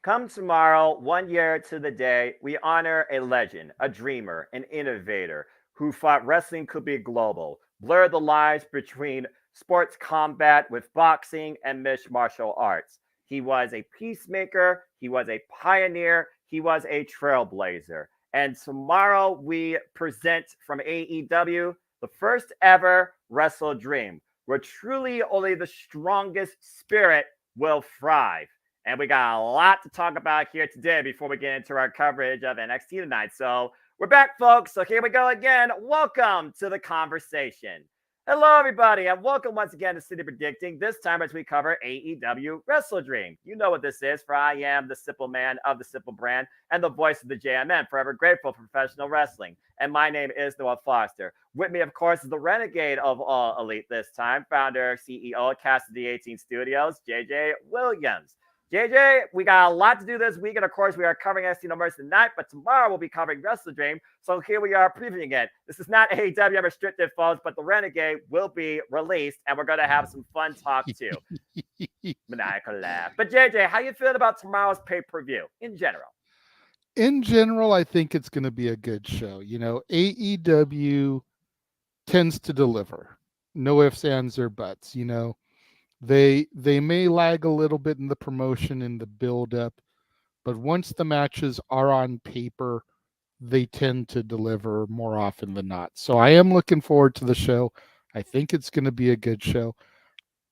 Come tomorrow, 1 year to the day, we honor a legend, a dreamer, an innovator who thought wrestling could be global, blur the lines between sports combat with boxing and mixed martial arts. He was a peacemaker, he was a pioneer, he was a trailblazer. And tomorrow we present from AEW the first ever Wrestle Dream, where truly only the strongest spirit will thrive. And we got a lot to talk about here today before we get into our coverage of NXT tonight. So we're back, folks. So here we go again. Welcome to the conversation. Hello, everybody, and welcome once again to City Predicting. This time as we cover AEW Wrestle Dream. You know what this is, for I am the simple man of the simple brand and the voice of the JMN, forever grateful for professional wrestling. And my name is Noah Foster. With me, of course, is the renegade of All Elite this time, founder, CEO of Cassidy 18 Studios, JJ Williams. JJ, we got a lot to do this week, and of course, we are covering NXT No Mercy tonight, but tomorrow we'll be covering Wrestle Dream. So here we are previewing it. This is not AEW restricted, folks, but the Renegade will be released, and we're going to have some fun talk too. Maniacal laugh. But JJ, how you feeling about tomorrow's pay-per-view in general? In general, I think it's going to be a good show. You know, AEW tends to deliver. No ifs, ands, or buts. You know, they may lag a little bit in the promotion and the build up, but once the matches are on paper, they tend to deliver more often than not. So I am looking forward to the show. I think it's going to be a good show.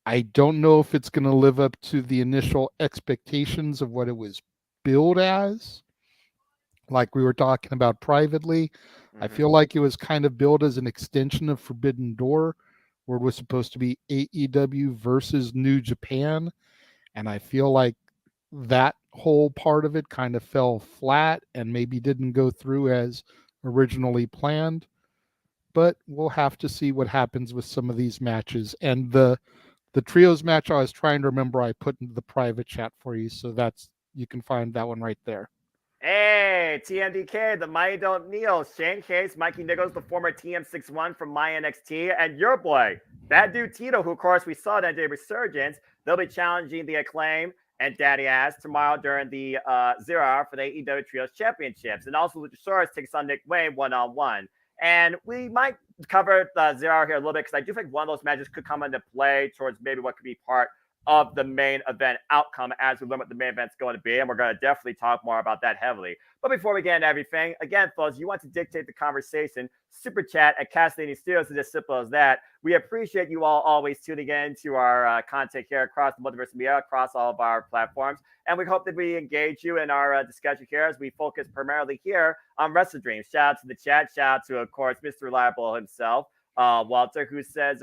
I don't know if it's going to live up to the initial expectations of what it was billed as, like we were talking about privately. I feel like it was kind of billed as an extension of Forbidden Door, where it was supposed to be AEW versus New Japan. And I feel like that whole part of it kind of fell flat and maybe didn't go through as originally planned. But we'll have to see what happens with some of these matches. And the trios match I was trying to remember, I put into the private chat for you. So that's, you can find that one right there. Hey, TMDK, the Mighty Don't Kneel, Shane Case, Mikey Nichols, the former TM61 from My NXT, and your boy, Bad Dude Tito, who, of course, we saw that day Resurgence. They'll be challenging the Acclaim and Daddy Ass tomorrow during the 0 hour for the AEW Trios Championships. And also, Luchasaurus takes on Nick Wayne one-on-one. And we might cover the 0 hour here a little bit because I do think one of those matches could come into play towards maybe what could be part of the main event outcome as we learn what the main event's going to be. And we're going to definitely talk more about that heavily. But before we get into everything, again, folks, you want to dictate the conversation, super chat at Castellini Studios. It's as simple as that. We appreciate you all always tuning in to our content here across the multiverse media, across all of our platforms. And we hope that we engage you in our discussion here as we focus primarily here on Wrestle Dreams. Shout out to the chat. Shout out to, of course, Mr. Reliable himself, Walter, who says,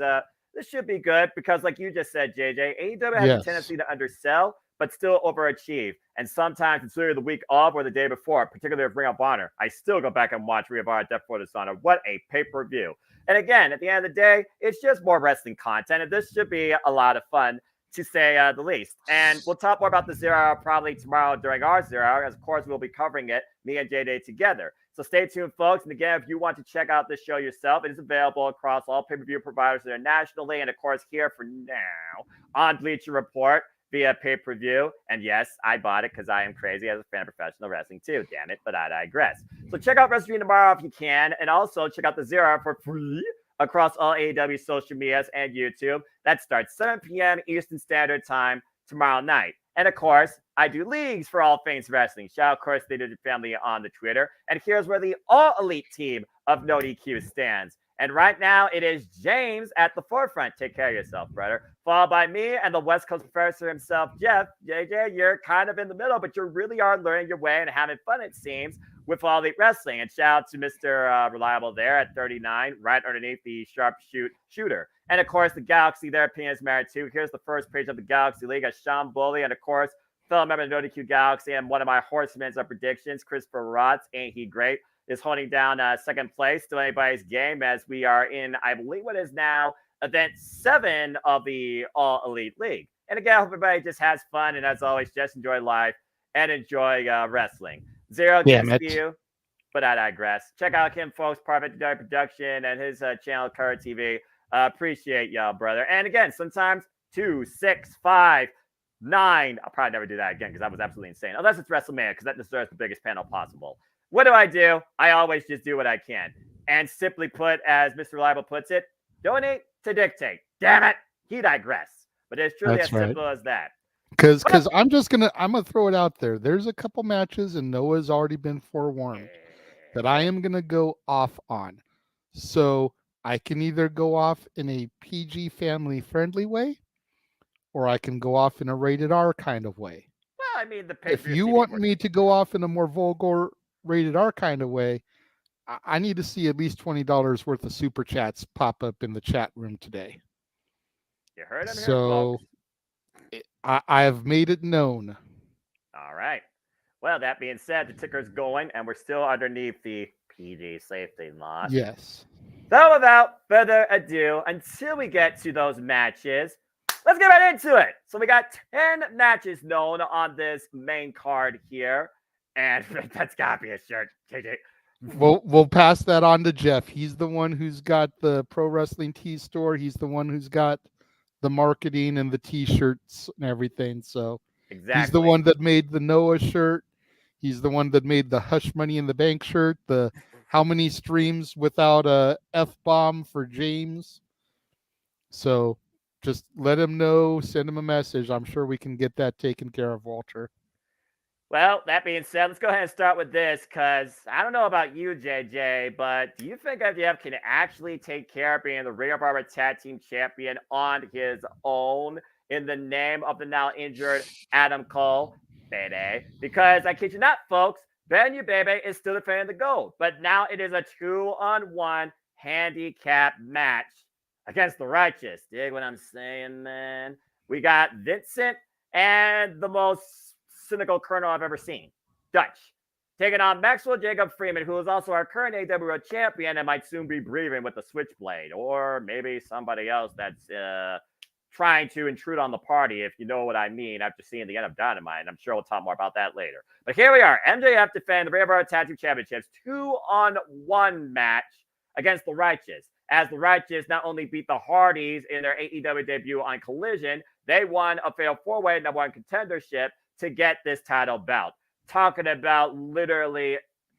this should be good because, like you just said, JJ, AEW has a tendency to undersell but still overachieve. And sometimes it's literally the week of or the day before, particularly of Ring of Honor. I still go back and watch Ring of Honor Death Before Dishonor. What a pay-per-view. And again, at the end of the day, it's just more wrestling content. And this should be a lot of fun, to say the least. And we'll talk more about the 0 hour probably tomorrow during our 0 hour, as of course we'll be covering it, me and JJ together. So stay tuned, folks. And again, if you want to check out this show yourself, it is available across all pay-per-view providers internationally, and of course here for now on Bleacher Report via pay-per-view. And yes, I bought it because I am crazy as a fan of professional wrestling too, damn it, but I digress. So check out Wrestling tomorrow if you can, and also check out the 0 hour for free across all AEW social medias and YouTube. That starts 7 p.m. Eastern Standard Time tomorrow night. And of course, I do leagues for all things wrestling. Shout out, of course, the family on the Twitter. And here's where the All Elite team of No DQ stands. And right now, it is James at the forefront. Take care of yourself, brother. Followed by me and the West Coast professor himself, Jeff. JJ, you're kind of in the middle, but you really are learning your way and having fun, it seems, with All Elite Wrestling. And shout out to Mr. Reliable there at 39, right underneath the shooter. And of course, the Galaxy, their opinion is married too. Here's the first page of the Galaxy League as Sean Bully, and of course, fellow member of the NoDQ Galaxy and one of my horsemen of predictions, Christopher Rotz, ain't he great, is holding down second place. Still anybody's game as we are in, I believe, what is now event 7 of the All Elite League. And again, I hope everybody just has fun, and as always, just enjoy life and enjoy wrestling. Zero gets to you, but I digress. Check out Kim Folks, Private Production, and his channel, Current TV. Appreciate y'all, brother. And again, sometimes 2, 6, 5, 9. I'll probably never do that again because that was absolutely insane. Unless it's WrestleMania because that deserves the biggest panel possible. What do? I always just do what I can. And simply put, as Mr. Reliable puts it, donate to dictate. Damn it, he digress. But it's truly That's as right. simple as that. Because I'm gonna throw it out there. There's a couple matches, and Noah's already been forewarned that I am gonna go off on. So I can either go off in a PG family friendly way, or I can go off in a rated R kind of way. Well, I mean, the If pay-per-view you TV want works. me to go off in a more vulgar rated R kind of way, I need to see at least $20 worth of super chats pop up in the chat room today. You heard him here, So folks. I have made it known. All right. Well, that being said, the ticker's going, and we're still underneath the PG safety lot. Yes. So, without further ado, until we get to those matches, let's get right into it. So, we got 10 matches known on this main card here, and that's gotta be a shirt, JJ. We'll pass that on to Jeff. He's the one who's got the Pro Wrestling Tee store. He's the one who's got the marketing and the T-shirts and everything. So Exactly. he's the one that made the Noah shirt. He's the one that made the Hush Money in the Bank shirt. The how many streams without a F-bomb for James. So just let him know. Send him a message. I'm sure we can get that taken care of, Walter. Well, that being said, let's go ahead and start with this because I don't know about you, JJ, but do you think MJF can actually take care of being the Ring of Honor Tag Team Champion on his own in the name of the now injured Adam Cole, baby? Because I kid you not, folks, Ben You Baby is still defending the gold, but now it is a 2-on-1 handicap match against the Righteous. Dig what I'm saying, man? We got Vincent and the most cynical colonel I've ever seen, Dutch, taking on Maxwell Jacob Freeman, who is also our current AEW World Champion and might soon be breathing with the Switchblade, or maybe somebody else that's trying to intrude on the party, if you know what I mean, after seeing the end of Dynamite. And I'm sure we'll talk more about that later. But here we are. MJF defend the Ring of Honor Tag Team Championships 2-on-1 match against the Righteous, as the Righteous not only beat the Hardys in their AEW debut on Collision, they won a fatal 4-way number 1 contendership to get this title bout. Talking about literally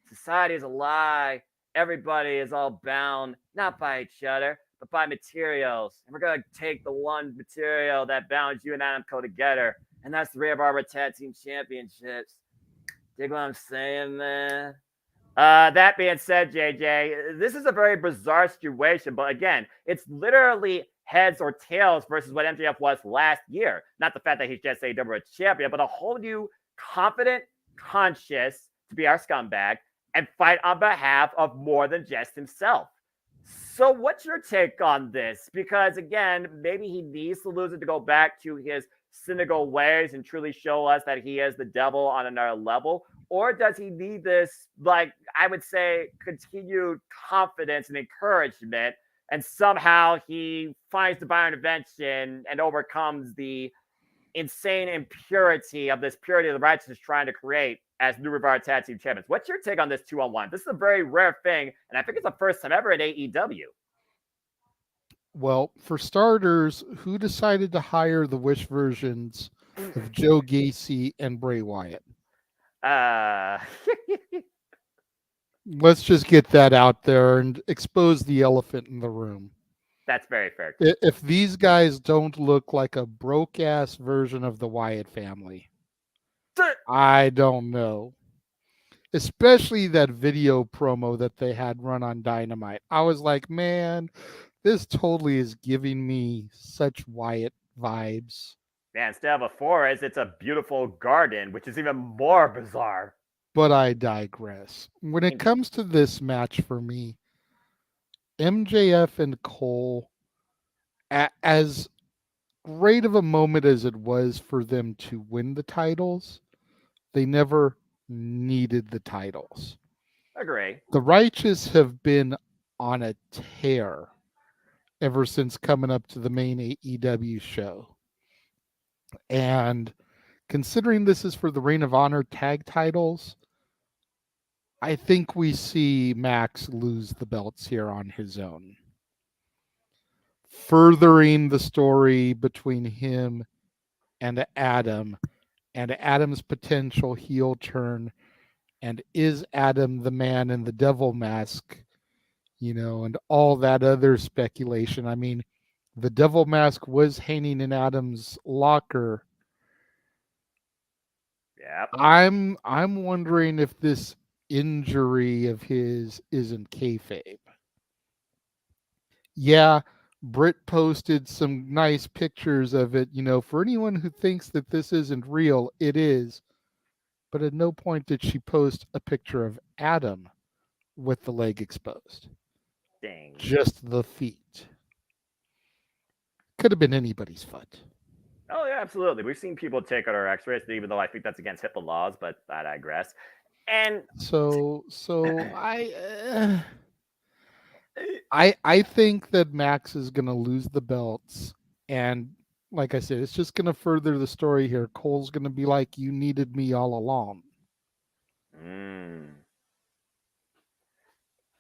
society is a lie. Everybody is all bound, not by each other, but by materials. And we're going to take the one material that bound you and Adam Cole together, and that's the Ring of Honor Tag Team Championships. Dig what I'm saying, man? That being said, JJ, this is a very bizarre situation, but again, it's literally heads or tails versus what MJF was last year. Not the fact that he's just a WWE champion, but a whole new confident, conscious to be our scumbag and fight on behalf of more than just himself. So what's your take on this? Because again, maybe he needs to lose it to go back to his cynical ways and truly show us that he is the devil on another level. Or does he need this, like, I would say, continued confidence and encouragement, and somehow he finds divine intervention and overcomes the insane impurity of this purity of the righteous trying to create as New Rivera Tag Team Champions? What's your take on this 2-on-1? This is a very rare thing, and I think it's the first time ever in AEW. Well, for starters, who decided to hire the Wish versions of Joe Gacy and Bray Wyatt? Let's just get that out there and expose the elephant in the room. That's very fair. If these guys don't look like a broke-ass version of the Wyatt family, I don't know. Especially that video promo that they had run on Dynamite. I was like, man, this totally is giving me such Wyatt vibes. Yeah, instead of a forest, it's a beautiful garden, which is even more bizarre. But I digress. When it comes to this match for me, MJF and Cole, as great of a moment as it was for them to win the titles, they never needed the titles. Agree. The Righteous have been on a tear ever since coming up to the main AEW show. And considering this is for the Ring of Honor tag titles, I think we see Max lose the belts here on his own, furthering the story between him and Adam and Adam's potential heel turn, and is Adam the man in the devil mask, and all that other speculation. I mean, the devil mask was hanging in Adam's locker. Yeah. I'm wondering if this injury of his isn't kayfabe. Yeah, Britt posted some nice pictures of it. For anyone who thinks that this isn't real, it is. But at no point did she post a picture of Adam with the leg exposed. Dang. Just the feet. Could have been anybody's foot. Oh yeah, absolutely. We've seen people take other X-rays, even though I think that's against HIPAA laws, but I digress. And So I think that Max is going to lose the belts, and like I said, it's just going to further the story here. Cole's going to be like, "You needed me all along."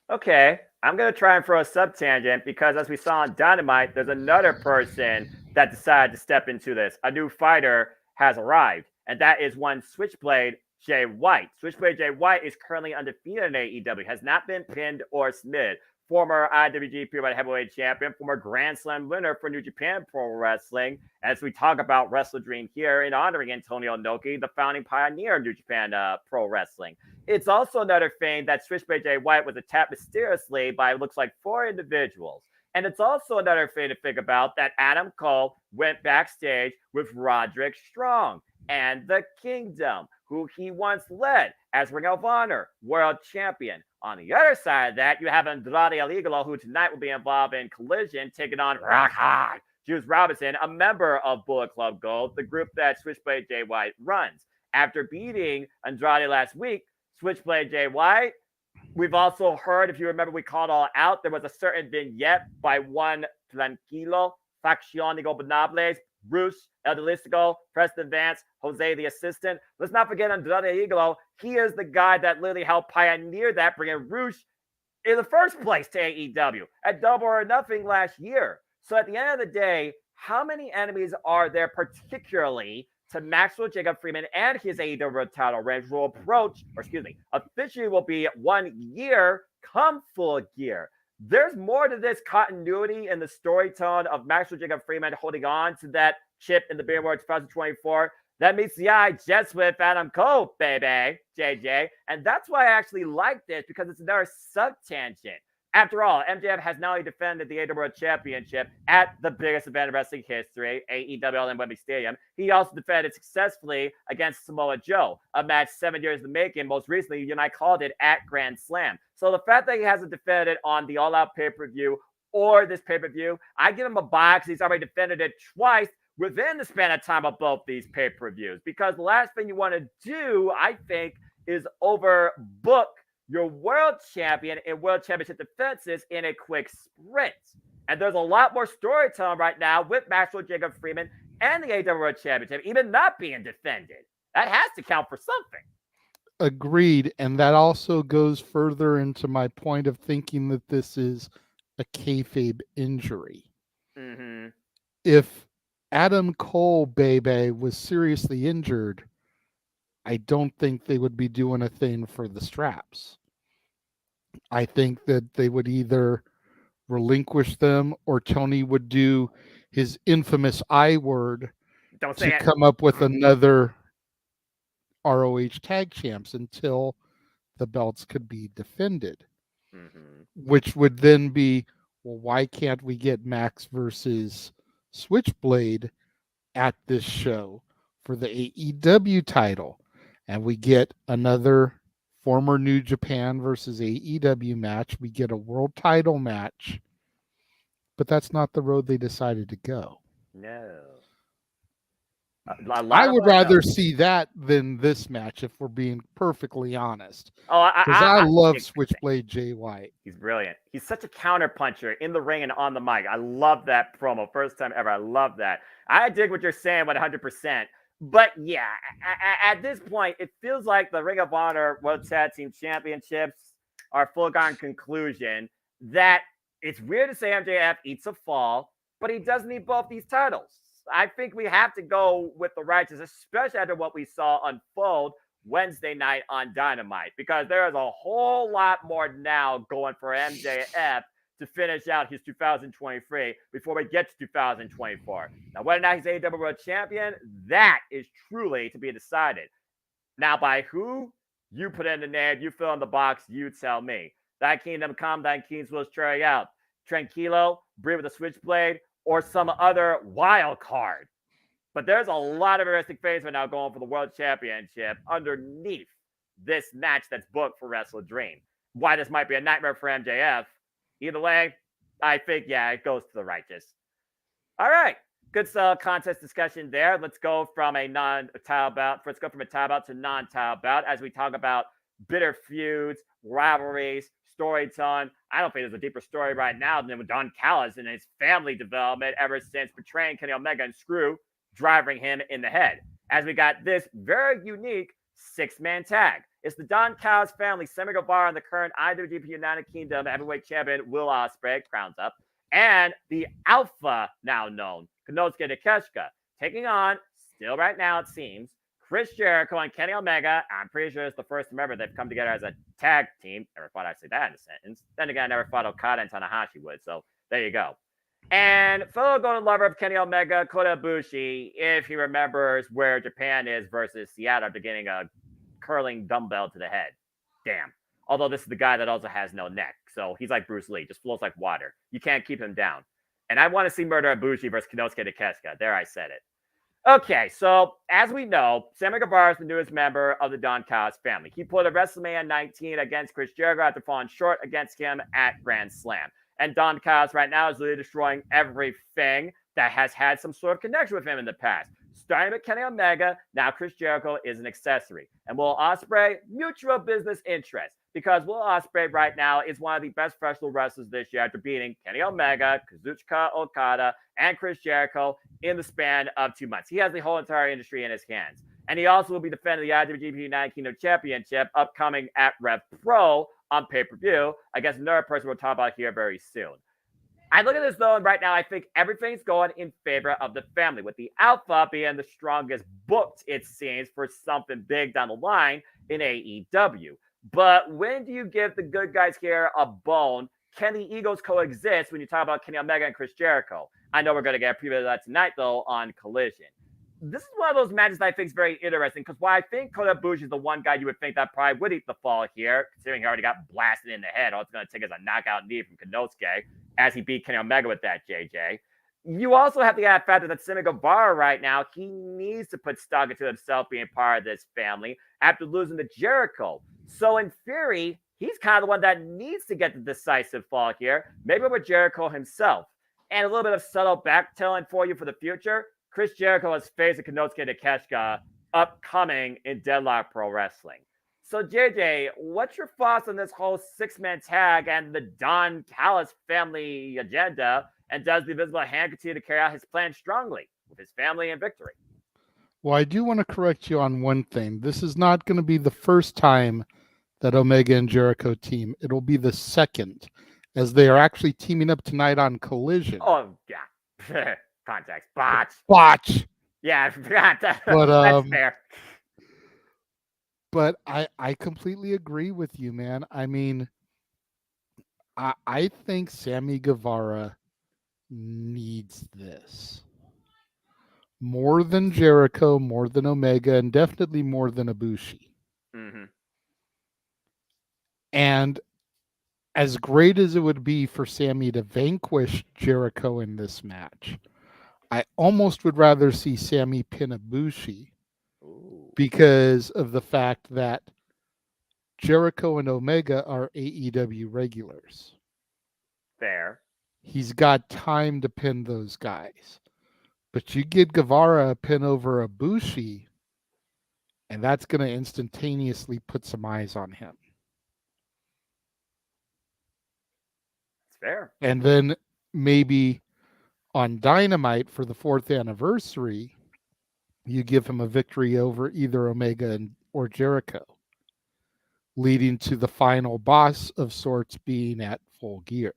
Okay, I'm going to try and throw a sub-tangent because as we saw on Dynamite, there's another person that decided to step into this. A new fighter has arrived, and that is one Switchblade Jay White. Switchblade Jay White is currently undefeated in AEW, has not been pinned or submitted. Former IWGP World Heavyweight Champion, former Grand Slam winner for New Japan Pro Wrestling. As we talk about WrestleDream here in honoring Antonio Inoki, the founding pioneer of New Japan Pro Wrestling. It's also another thing that Switchblade Jay White was attacked mysteriously by, it looks like, 4 individuals. And it's also another thing to think about that Adam Cole went backstage with Roderick Strong and the Kingdom, who he once led as Ring of Honor World Champion. On the other side of that, you have Andrade El Idolo, who tonight will be involved in Collision, taking on Rock Hard Juice Robinson, a member of Bullet Club Gold, the group that Switchblade Jay White runs. After beating Andrade last week, Switchblade Jay White, we've also heard, if you remember, we called all out, there was a certain vignette by one Tranquilo, Facción Ingobernables, Bruce, El Delistico, Preston Vance, Jose the assistant. Let's not forget Andrade Iglo. He is the guy that literally helped pioneer that, bringing Roosh in the first place to AEW at Double or Nothing last year. So at the end of the day, how many enemies are there particularly to Maxwell Jacob Freeman and his AEW title reign will approach, officially will be 1 year come full gear. There's more to this continuity in the storytelling of Maxwell Jacob Freeman holding on to that chip in the Beer World 2024. That meets the eye just with Adam Cole, baby, JJ. And that's why I actually like this, because it's another sub-tangent. After all, MJF has not only defended the AEW World Championship at the biggest event in wrestling history, AEW in Wembley Stadium, he also defended successfully against Samoa Joe, a match 7 years in the making. Most recently, you and I called it at Grand Slam. So the fact that he hasn't defended on the All Out pay-per-view or this pay-per-view, I give him a buy because he's already defended it twice within the span of time of both these pay-per-views. Because the last thing you want to do, I think, is overbook your world champion in world championship defenses in a quick sprint. And there's a lot more storytelling right now with Maxwell Jacob Freeman and the AEW World Championship even not being defended. That has to count for something. Agreed. And that also goes further into my point of thinking that this is a kayfabe injury. Mm-hmm. If Adam Cole, baby, was seriously injured, I don't think they would be doing a thing for the straps. I think that they would either relinquish them or Tony would do his infamous I word to come up with another ROH tag champs until the belts could be defended. Mm-hmm. Which would then be, well, why can't we get Max versus Switchblade at this show for the AEW title? And we get another former New Japan versus AEW match. We get a world title match. But that's not the road they decided to go. No. I would rather see that than this match, if we're being perfectly honest. Oh, because I love Switchblade Jay White. He's brilliant. He's such a counterpuncher in the ring and on the mic. I love that promo. First time ever. I love that. I dig what you're saying 100%. But yeah, at this point, it feels like the Ring of Honor World Tag Team Championships are a foregone conclusion. That it's weird to say MJF eats a fall, but he does need both these titles. I think we have to go with the righteous, especially after what we saw unfold Wednesday night on Dynamite, because there is a whole lot more now going for MJF to finish out his 2023 before we get to 2024. Now, whether or not he's AEW World Champion, that is truly to be decided. Now, by who? You put in the name, you fill in the box, you tell me. Thy kingdom come, thine king's will carry out. Tranquilo, Brie with a switchblade, or some other wild card. But there's a lot of interesting things right now going for the World Championship underneath this match that's booked for Wrestle Dream. Why this might be a nightmare for MJF. Either way, I think, yeah, it goes to the righteous. All right. Good contest discussion there. Let's go from a non-title bout. Let's go from a title bout to non-title bout as we talk about bitter feuds, rivalries, storytelling. I don't think there's a deeper story right now than with Don Callis and his family development ever since betraying Kenny Omega and Screw, driving him in the head. As we got this very unique six-man tag. It's the Don Callis family, Sammy Guevara, and the current IWGP United Kingdom heavyweight champion Will Ospreay, crowns up, and the Alpha, now known, Konosuke Takeshita, taking on, still right now it seems, Chris Jericho and Kenny Omega. I'm pretty sure it's the first time ever they've come together as a tag team. Never thought I'd say that in a sentence. Then again, I never thought Okada and Tanahashi would, so there you go. And fellow golden lover of Kenny Omega, Kota Ibushi, if he remembers where Japan is versus Seattle after getting a curling dumbbell to the head. Damn. Although this is the guy that also has no neck. So he's like Bruce Lee, just flows like water. You can't keep him down. And I want to see Murder Ibushi versus Konosuke Takeshita. There, I said it. Okay, so as we know, Sammy Guevara is the newest member of the Don Callis family. He pulled a WrestleMania 19 against Chris Jericho after falling short against him at Grand Slam. And Don Callis right now is really destroying everything that has had some sort of connection with him in the past. Starting with Kenny Omega, now Chris Jericho is an accessory. And Will Ospreay, mutual business interest. Because Will Ospreay right now is one of the best professional wrestlers this year after beating Kenny Omega, Kazuchika Okada, and Chris Jericho in the span of 2 months. He has the whole entire industry in his hands. And he also will be defending the IWGP United Kingdom Championship upcoming at Rev Pro on pay-per-view. I guess another person we'll talk about here very soon. I look at this, though, and right now I think everything's going in favor of the family, with the Alpha being the strongest booked, it seems, for something big down the line in AEW. But when do you give the good guys here a bone? Can the egos coexist when you talk about Kenny Omega and Chris Jericho? I know we're going to get a preview of that tonight, though, on Collision. This is one of those matches that I think is very interesting, because while I think Kota Ibushi is the one guy you would think that probably would eat the fall here, considering he already got blasted in the head. All it's going to take is a knockout knee from Konosuke as he beat Kenny Omega with that, JJ. You also have to add factor that Sammy Guevara right now, he needs to put stock into himself being part of this family after losing to Jericho. So in theory, he's kind of the one that needs to get the decisive fall here, maybe with Jericho himself. And a little bit of subtle backtelling for you for the future. Chris Jericho has faced Konosuke Takeshita upcoming in Deadlock Pro Wrestling. So, JJ, what's your thoughts on this whole six-man tag and the Don Callis family agenda? And does the Invisible Hand continue to carry out his plan strongly with his family and victory? Well, I do want to correct you on one thing. This is not going to be the first time that Omega and Jericho team. It'll be the second, as they are actually teaming up tonight on Collision. Oh, yeah. Context. Botch. Yeah, I forgot that. But, that's fair. But I completely agree with you, man. I mean, I think Sammy Guevara needs this. More than Jericho, more than Omega, and definitely more than Ibushi. Mm-hmm. And as great as it would be for Sammy to vanquish Jericho in this match, I almost would rather see Sammy pin Ibushi because of the fact that Jericho and Omega are AEW regulars. Fair. He's got time to pin those guys. But you get Guevara a pin over Ibushi, and that's going to instantaneously put some eyes on him. It's fair. And then maybe on Dynamite for the 4th anniversary, you give him a victory over either Omega or Jericho, leading to the final boss of sorts being at Full Gear.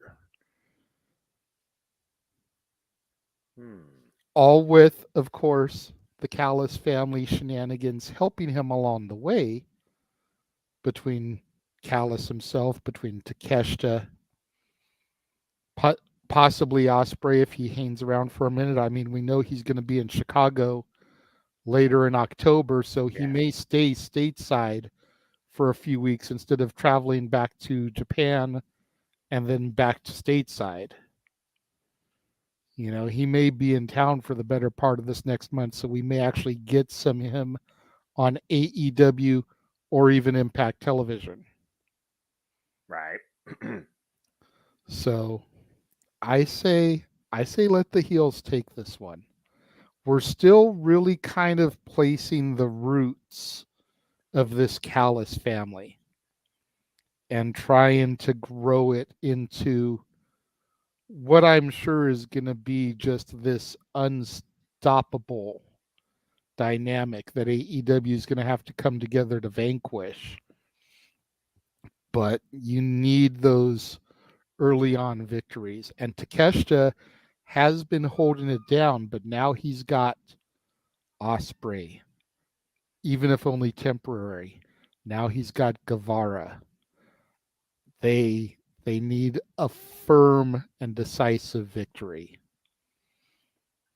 All with, of course, the Callis family shenanigans helping him along the way between Callis himself, between Takeshita, po- possibly Osprey if he hangs around for a minute. I mean, we know he's going to be in Chicago later in October, so he Yeah. may stay stateside for a few weeks instead of traveling back to Japan and then back to stateside. You know, he may be in town for the better part of this next month, so we may actually get some him on AEW or even Impact Television. Right. So I say let the heels take this one. We're still really kind of placing the roots of this Callis family and trying to grow it into what I'm sure is going to be just this unstoppable dynamic that AEW is going to have to come together to vanquish. But you need those early on victories. And Takeshita has been holding it down, but now he's got Osprey, even if only temporary. Now he's got Guevara. They need a firm and decisive victory.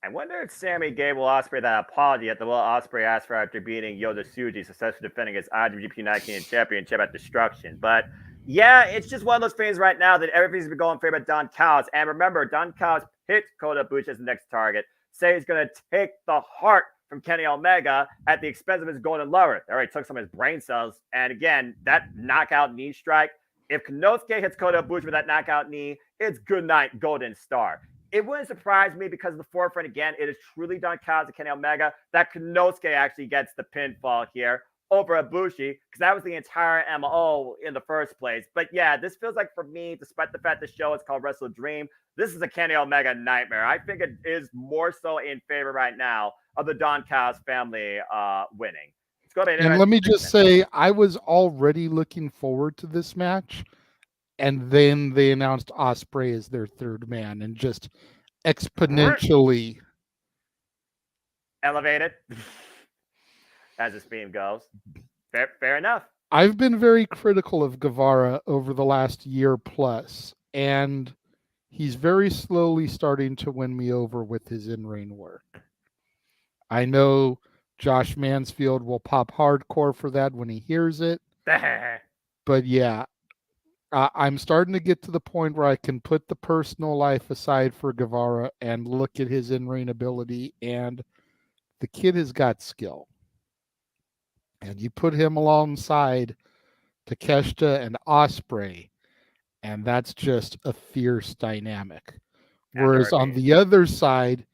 I wonder if Sammy gave Will Ospreay that apology that the Will Ospreay asked for after beating Yoda Suji, successfully defending his IWGP United Kingdom Championship at Destruction. But yeah, it's just one of those things right now that everything's been going in favor of Don Callis. And remember, Don Callis picked Kota Ibushi as the next target. Say he's going to take the heart from Kenny Omega at the expense of his golden lover. They already took some of his brain cells. And again, that knockout knee strike. If Konosuke hits Kota Ibushi with that knockout knee, it's good night, Golden Star. It wouldn't surprise me because of the forefront again. It is truly Don Callis and Kenny Omega that Konosuke actually gets the pinfall here over Ibushi because that was the entire MO in the first place. But yeah, this feels like for me, despite the fact the show is called Wrestle Dream, this is a Kenny Omega nightmare. I think it is more so in favor right now of the Don Callis family winning. It's going to be an And let interesting me just segment. say, I was already looking forward to this match. And then they announced Osprey as their third man and just exponentially. Elevated, as this theme goes. Fair enough. I've been very critical of Guevara over the last year plus, and he's very slowly starting to win me over with his in-ring work. I know Josh Mansfield will pop hardcore for that when he hears it, but yeah, I'm starting to get to the point where I can put the personal life aside for Guevara and look at his in-ring ability, and the kid has got skill. And you put him alongside Takeshita and Osprey, and that's just a fierce dynamic. Whereas on the other side,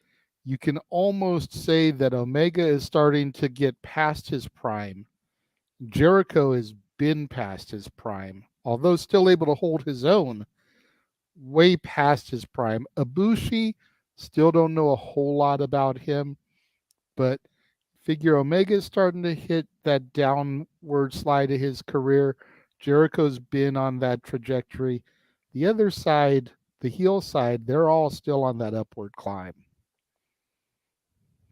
you can almost say that Omega is starting to get past his prime. Jericho has been past his prime, although still able to hold his own, way past his prime. Ibushi, still don't know a whole lot about him, but figure Omega is starting to hit that downward slide of his career. Jericho's been on that trajectory. The other side, the heel side, they're all still on that upward climb.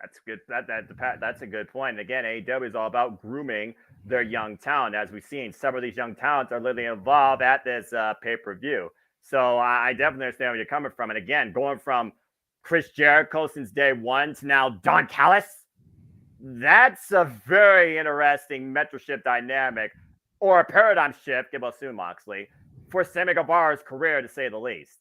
That's good. That's a good point. And again, AEW is all about grooming their young talent. As we've seen, several of these young talents are literally involved at this pay-per-view. So I definitely understand where you're coming from. And again, going from Chris Jericho since day one to now Don Callis, that's a very interesting mentorship dynamic or a paradigm shift, give us soon, Moxley, for Sammy Guevara's career, to say the least.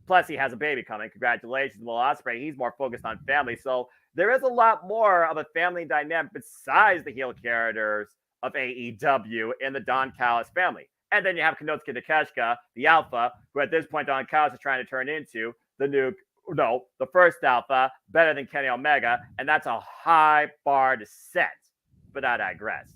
Plus, he has a baby coming. Congratulations, Will Ospreay. He's more focused on family. So there is a lot more of a family dynamic besides the heel characters of AEW in the Don Callis family. And then you have Konosuke Takeshita, the alpha, who at this point Don Callis is trying to turn into the first alpha, better than Kenny Omega. And that's a high bar to set. But I digress.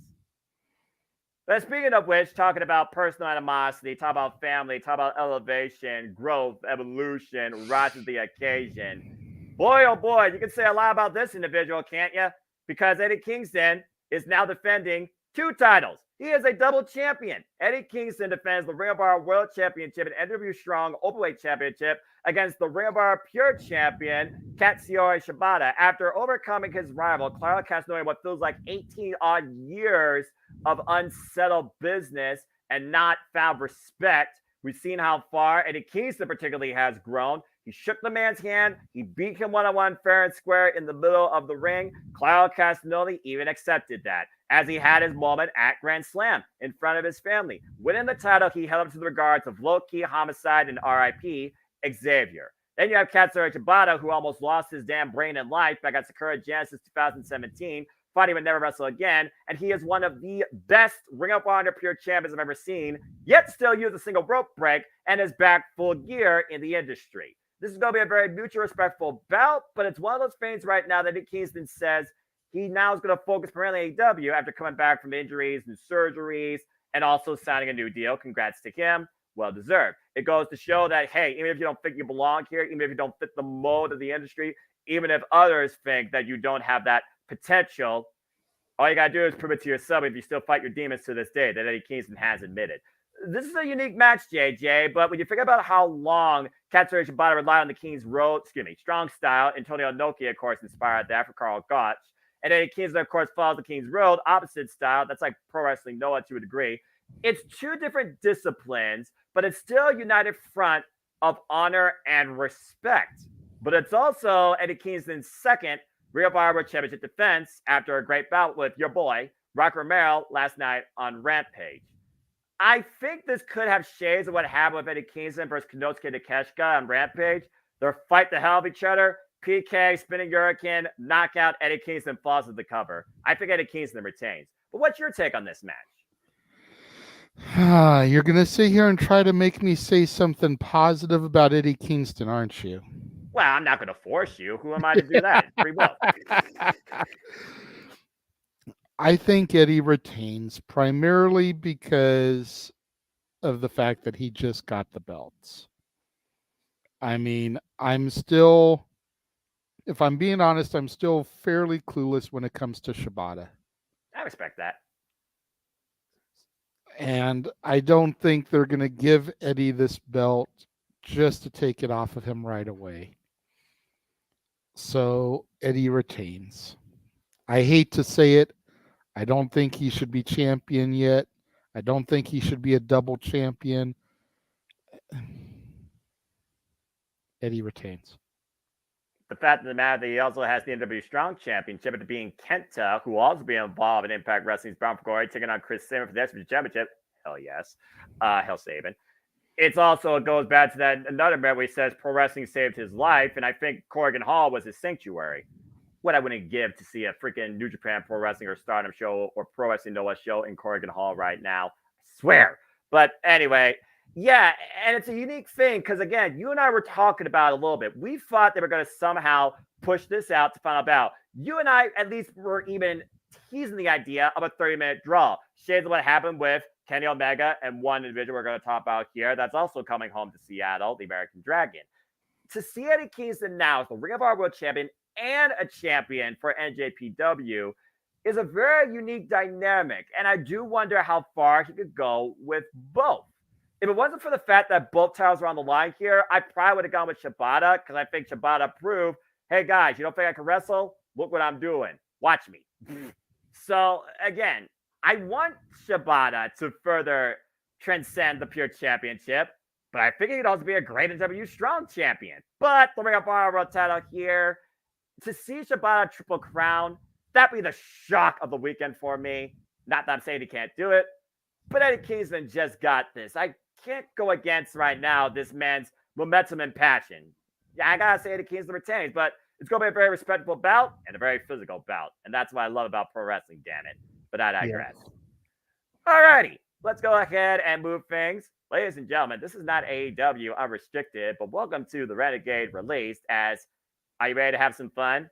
But speaking of which, talking about personal animosity, talk about family, talk about elevation, growth, evolution, rise to the occasion. Boy, oh boy, you can say a lot about this individual, can't you? Because Eddie Kingston is now defending two titles. He is a double champion. Eddie Kingston defends the Ring of Honor World Championship and NW Strong Openweight Championship against the Ring of Honor Pure Champion Katsuyori Shibata after overcoming his rival Claudio Castagnoli in what feels like 18 odd years of unsettled business and not found respect. We've seen how far Eddie Kingston particularly has grown. He shook the man's hand. He beat him one-on-one fair and square in the middle of the ring. Claudio Castagnoli even accepted that as he had his moment at Grand Slam in front of his family. Winning the title, he held up to the regards of Low-Key, Homicide, and RIP Xavier. Then you have Katsuyori Shibata, who almost lost his damn brain in life back at Sakura Genesis 2017, thought he would never wrestle again, and he is one of the best Ring of Honor Pure champions I've ever seen, yet still use a single rope break and is back full gear in the industry. This is going to be a very mutual respectful bout, but it's one of those things right now that Nick Kingston says he now is going to focus primarily on AEW after coming back from injuries and surgeries and also signing a new deal. Congrats to him. Well deserved. It goes to show that, hey, even if you don't think you belong here, even if you don't fit the mold of the industry, even if others think that you don't have that potential, all you got to do is prove it to yourself if you still fight your demons to this day, that Eddie Kingston has admitted. This is a unique match, JJ, but when you think about how long Katsuyori Shibata relied on the King's strong style, Antonio Inoki, of course, inspired that for Carl Gotch, and Eddie Kingston, of course, follows the King's Road, opposite style. That's like pro wrestling Noah to a degree. It's two different disciplines, but it's still a united front of honor and respect. But it's also Eddie Kingston's second Ring of Honor Championship defense after a great bout with your boy, Rock Romero, last night on Rampage. I think this could have shades of what happened with Eddie Kingston versus Konosuke Takeshita on Rampage. They fight the hell of each other. PK, spinning Hurricane, knockout, Eddie Kingston falls to the cover. I think Eddie Kingston retains. But what's your take on this match? You're going to sit here and try to make me say something positive about Eddie Kingston, aren't you? Well, I'm not going to force you. Who am I to do that? It's free will. I think Eddie retains primarily because of the fact that he just got the belts. I mean, if I'm being honest, I'm still fairly clueless when it comes to Shibata. I respect that. And I don't think they're going to give Eddie this belt just to take it off of him right away. So Eddie retains. I hate to say it. I don't think he should be champion yet. I don't think he should be a double champion. Eddie retains. The fact of the matter that he also has the NW Strong Championship, it being Kenta, who will also be involved in Impact Wrestling's Bound for Glory, taking on Chris Sabin for the SW Championship. Hell yes. Hell Sabin. It goes back to that another merit where he says pro wrestling saved his life, and I think Corrigan Hall was his sanctuary. What I wouldn't give to see a freaking New Japan Pro Wrestling or Stardom show or Pro Wrestling Noah show in Corrigan Hall right now. I swear. But anyway, yeah, and it's a unique thing because, again, you and I were talking about it a little bit. We thought they were going to somehow push this out to Final Bout. You and I at least were even teasing the idea of a 30-minute draw. Shades of what happened with Kenny Omega and one individual we're going to talk about here that's also coming home to Seattle, the American Dragon. To see Eddie Kingston now as the Ring of Honor World Champion and a champion for NJPW is a very unique dynamic. And I do wonder how far he could go with both. If it wasn't for the fact that both titles are on the line here, I probably would have gone with Shibata because I think Shibata proved, hey guys, you don't think I can wrestle? Look what I'm doing. Watch me. So again, I want Shibata to further transcend the Pure Championship, but I think he could also be a great NW Strong champion. But the Ring of Honor World title here, to see Shibata Triple Crown, that'd be the shock of the weekend for me. Not that I'm saying he can't do it, but Eddie Kingston just got this. I can't go against right now this man's momentum and passion. Yeah, I gotta say Eddie Kingston retains, but it's gonna be a very respectable bout and a very physical bout, and that's what I love about pro wrestling. Damn it! But I digress. Yeah. Alrighty, let's go ahead and move things. Ladies and gentlemen, this is not AEW Unrestricted, but welcome to the Renegade Released. Are you ready to have some fun?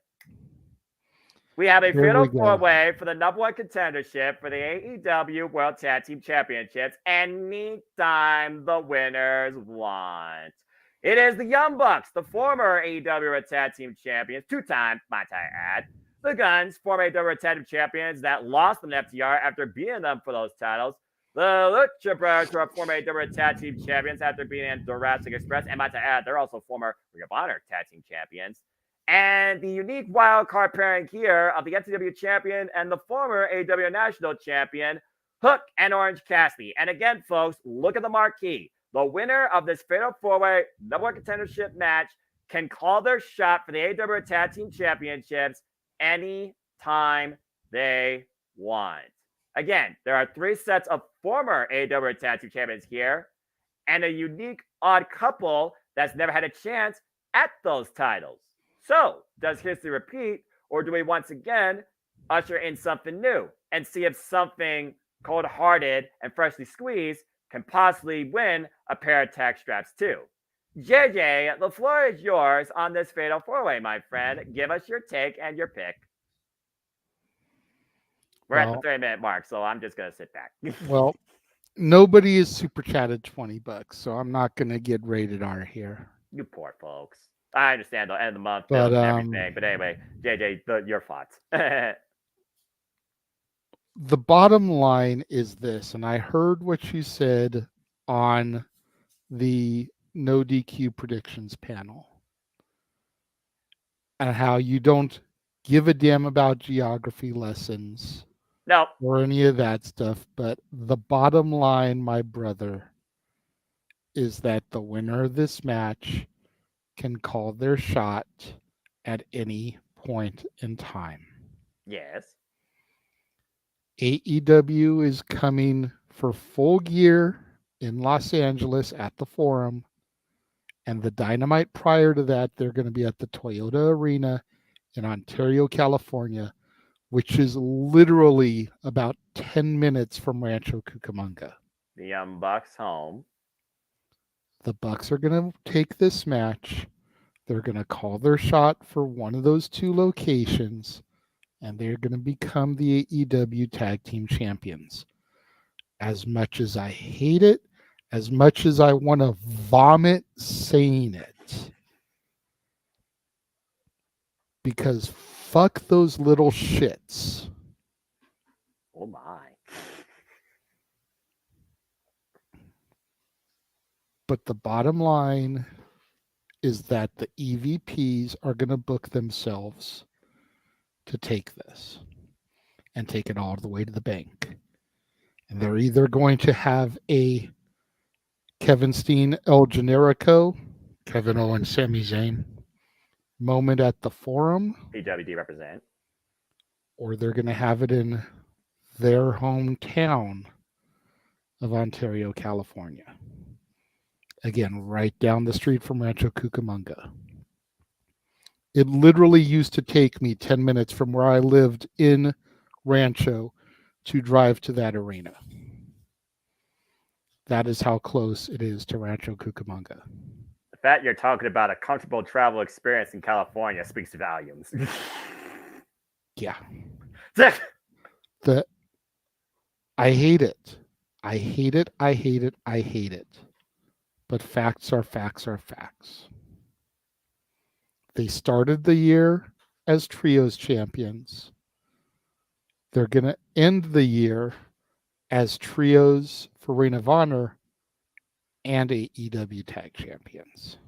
We have a fatal four-way for the number one contendership for the AEW World Tag Team Championships. Anytime the winners want. It is the Young Bucks, the former AEW World Tag Team Champions, two-time, might I add. The Guns, former AEW Tag Team Champions that lost them to FTR after beating them for those titles. The Lucha Brothers, who are former AEW Tag Team Champions after beating Jurassic Express. And about to add, they're also former Ring of Honor Tag Team Champions. And the unique wild card pairing here of the NCW Champion and the former AEW National Champion, Hook and Orange Cassidy. And again, folks, look at the marquee. The winner of this Fatal 4-Way number one contendership match can call their shot for the AEW Tag Team Championships anytime they want. Again, there are 3 sets of former AEW Tag Team Champions here and a unique odd couple that's never had a chance at those titles. So, does history repeat, or do we once again usher in something new and see if something cold-hearted and freshly squeezed can possibly win a pair of tag straps too? JJ, the floor is yours on this Fatal 4-Way, my friend. Give us your take and your pick. We're at the 30-minute mark, so I'm just going to sit back. Well, nobody is super chatted $20, so I'm not going to get rated R here. You poor folks. I understand the end of the month but, and everything, but anyway, JJ, your thoughts. The bottom line is this, and I heard what you said on the No DQ predictions panel, and how you don't give a damn about geography lessons or any of that stuff. But the bottom line, my brother, is that the winner of this match can call their shot at any point in time. Yes. AEW is coming for full gear in Los Angeles at the Forum, and the Dynamite prior to that, they're going to be at the Toyota Arena in Ontario, California, which is literally about 10 minutes from Rancho Cucamonga. The Young Bucks home. The Bucks are going to take this match. They're going to call their shot for one of those 2 locations, and they're going to become the AEW Tag Team Champions. As much as I hate it, as much as I want to vomit saying it, because fuck those little shits. Oh my. But the bottom line is that the EVPs are going to book themselves to take this and take it all the way to the bank. And they're either going to have a Kevin Steen, El Generico, Kevin Owens, Sami Zayn moment at the Forum. PWD represent. Or they're going to have it in their hometown of Ontario, California. Again, right down the street from Rancho Cucamonga. It literally used to take me 10 minutes from where I lived in Rancho to drive to that arena. That is how close it is to Rancho Cucamonga. The fact you're talking about a comfortable travel experience in California speaks volumes. Yeah. I hate it. I hate it. I hate it. I hate it. But facts are facts are facts. They started the year as trios champions. They're going to end the year as trios for Ring of Honor and AEW tag champions.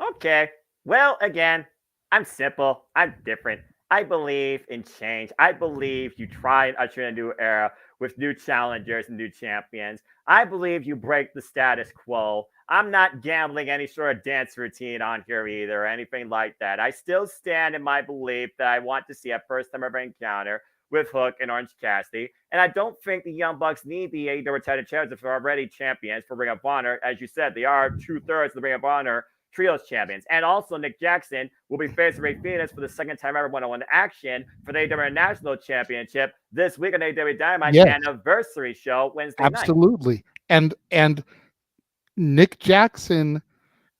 Okay. Well, again, I'm simple. I'm different. I believe in change. I believe you try and usher in a new era with new challengers and new champions. I believe you break the status quo. I'm not gambling any sort of dance routine on here either or anything like that. I still stand in my belief that I want to see a first time ever encounter with Hook and Orange Cassidy. And I don't think the Young Bucks need the AEW title champions if they're already champions for Ring of Honor. As you said, they are 2/3 of the Ring of Honor Trios champions. And also Nick Jackson will be facing Ray Phoenix for the second time ever one-on-one action for the AEW National Championship this week on AEW Dynamite anniversary show Wednesday night. Absolutely. And Nick Jackson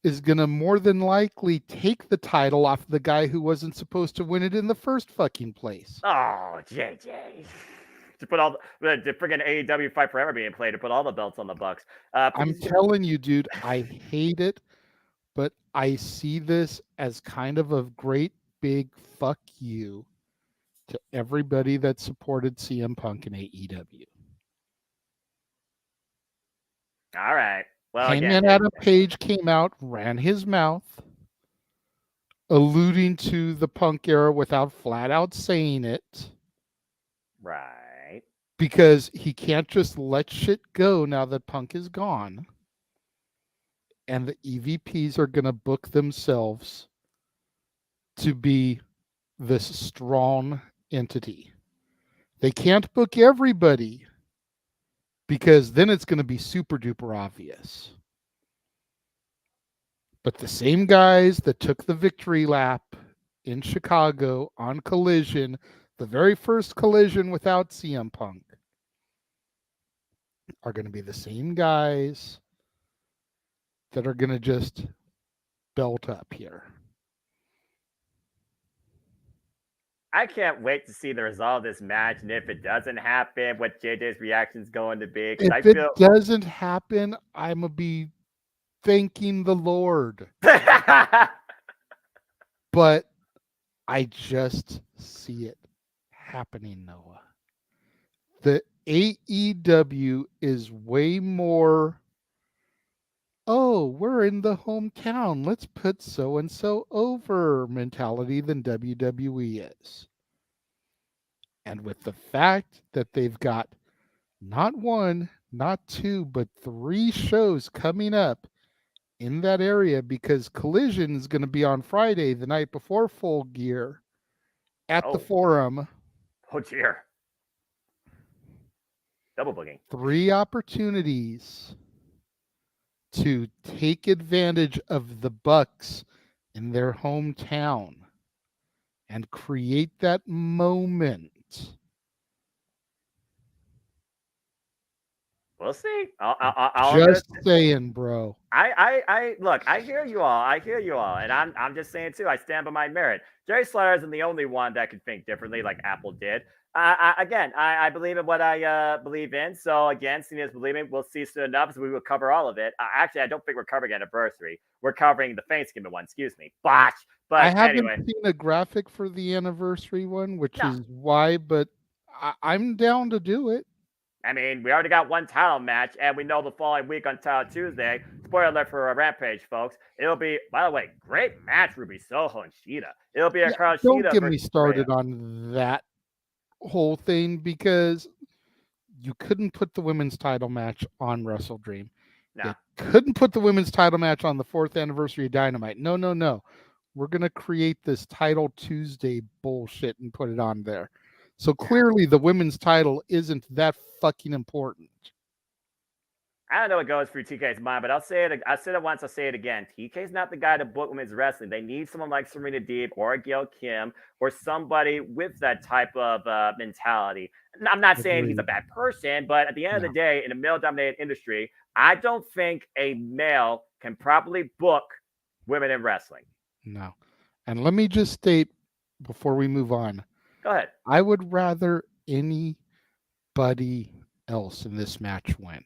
is going to more than likely take the title off the guy who wasn't supposed to win it in the first fucking place. Oh, JJ. To put all the freaking AEW Fight Forever being played, to put all the belts on the Bucks. I'm telling you, dude, I hate it. but I see this as kind of a great big fuck you to everybody that supported CM Punk in AEW. All right. Well, again, Hangman Adam Page came out, ran his mouth, alluding to the Punk era without flat out saying it, right. because he can't just let shit go now that Punk is gone. And the EVPs are going to book themselves to be this strong entity. They can't book everybody because then it's going to be super duper obvious. But the same guys that took the victory lap in Chicago on Collision, the very first Collision without CM Punk, are going to be the same guys that are going to just belt up here. I can't wait to see the result of this match, and if it doesn't happen, what JJ's reaction is going to be. If it doesn't happen, I'm going to be thanking the Lord. But I just see it happening, Noah. The AEW is way more, oh, we're in the hometown, let's put so-and-so over mentality than WWE is. And with the fact that they've got not one, not two, but 3 shows coming up in that area, because Collision is going to be on Friday, the night before Full Gear, at the Forum. Oh, dear. Double booking. 3 opportunities to take advantage of the Bucks in their hometown and create that moment. We'll see. Just saying, bro. I look. I hear you all, and I'm just saying too. I stand by my merit. Jerry Slaughter isn't the only one that can think differently, like Apple did. I believe in what I believe in. So again, seeing as believing, we'll see soon enough. So we will cover all of it. Actually, I don't think we're covering anniversary. We're covering the Thanksgiving one. Excuse me, botch. But I haven't anyway, seen a graphic for the anniversary one, which is why. But I'm down to do it. I mean, we already got one title match, and we know the following week on Title Tuesday. Spoiler alert for a Rampage, folks. It'll be, by the way, great match, Ruby Soho and Shida. It'll be a Shida. Don't get me started on that whole thing, because you couldn't put the women's title match on WrestleDream. No. You couldn't put the women's title match on the 4th anniversary of Dynamite. No. We're going to create this Title Tuesday bullshit and put it on there. So clearly the women's title isn't that fucking important. I don't know what goes through TK's mind, but I'll say it. I said it once. I'll say it again. TK's not the guy to book women's wrestling. They need someone like Serena Deeb or Gail Kim or somebody with that type of mentality. I'm not saying he's a bad person, but at the end of the day, in a male-dominated industry, I don't think a male can properly book women in wrestling. No. And let me just state before we move on. Go ahead. I would rather anybody else in this match win.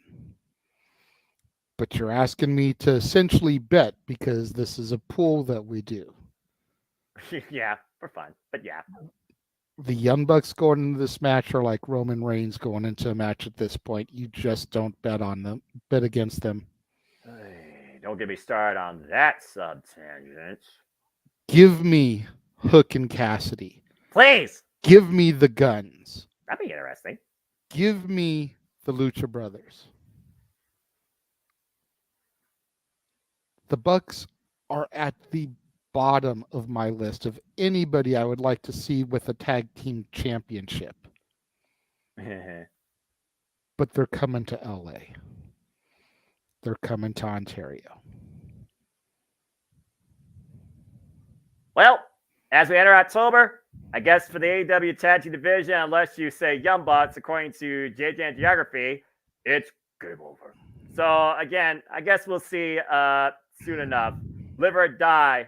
But you're asking me to essentially bet, because this is a pool that we do. Yeah, for fun. But yeah. The Young Bucks going into this match are like Roman Reigns going into a match at this point. You just don't bet on them, bet against them. Hey, don't get me started on that sub-tangent. Give me Hook and Cassidy. Please. Give me the Guns. That'd be interesting. Give me the Lucha Brothers. The Bucks are at the bottom of my list of anybody I would like to see with a tag team championship. But they're coming to LA. They're coming to Ontario. Well, as we enter October, I guess for the AEW Tag Team Division, unless you say Young Bucks, according to JJ and Geography, it's game over. So again, I guess we'll see soon enough. Live or die,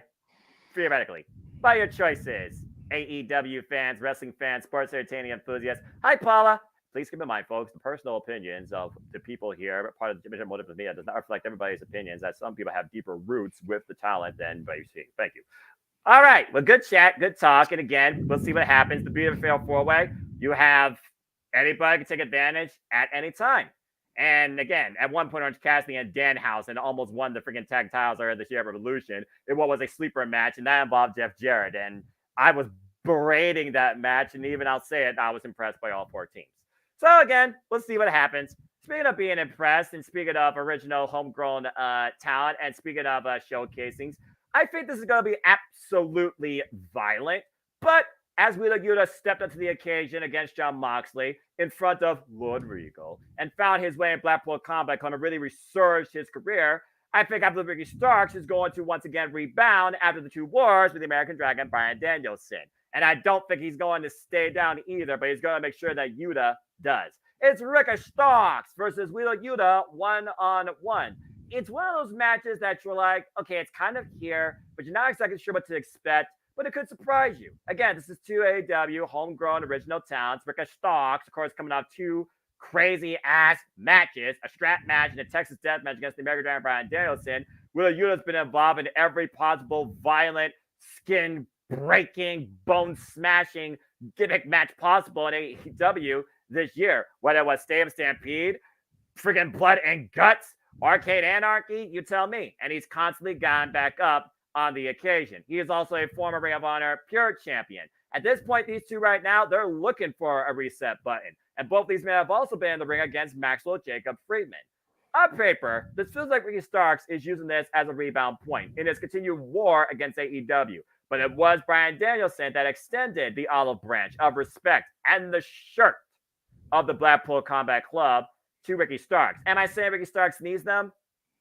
theoretically, by your choices. AEW fans, wrestling fans, sports entertaining enthusiasts. Hi, Paula. please keep in mind, folks, the personal opinions of the people here, part of the division motive of media, does not reflect everybody's opinions, as some people have deeper roots with the talent than you see. Thank you. All right. Well, good chat, good talk. And again, we'll see what happens. The beauty of a fatal four-way, you have anybody can take advantage at any time. And again, at one point, Orange Cassidy and Danhausen almost won the freaking tag titles earlier this year at Revolution in what was a sleeper match, and that involved Jeff Jarrett. And I was berating that match, and even I'll say it, I was impressed by all four teams. So again, we'll see what happens. Speaking of being impressed, and speaking of original homegrown talent, and speaking of showcasings, I think this is going to be absolutely violent. But as Wheeler Yuta stepped up to the occasion against Jon Moxley in front of Lord Regal and found his way in Blackpool Combat, kind of really resurged his career, I think after Ricky Starks is going to once again rebound after the 2 wars with the American Dragon, Bryan Danielson. And I don't think he's going to stay down either, but he's going to make sure that Yuta does. It's Ricky Starks versus Wheeler Yuta one-on-one. It's one of those matches that you're like, okay, it's kind of here, but you're not exactly sure what to expect, but it could surprise you. Again, this is 2 AEW homegrown original talents. Ricky Starks, of course, coming off 2 crazy-ass matches, a strap match and a Texas death match against the American Dragon Bryan Danielson. Wheeler Yuta's been involved in every possible violent, skin-breaking, bone-smashing gimmick match possible in AEW this year, whether it was Stadium Stampede, friggin' Blood and Guts, Arcade Anarchy, you tell me. And he's constantly gone back up on the occasion. He is also a former Ring of Honor Pure Champion. At this point, these two right now, they're looking for a reset button. And both these men have also been in the ring against Maxwell Jacob Friedman. On paper, this feels like Ricky Starks is using this as a rebound point in his continued war against AEW. But it was Bryan Danielson that extended the olive branch of respect and the shirt of the Blackpool Combat Club to Ricky Starks. Am I saying Ricky Starks needs them?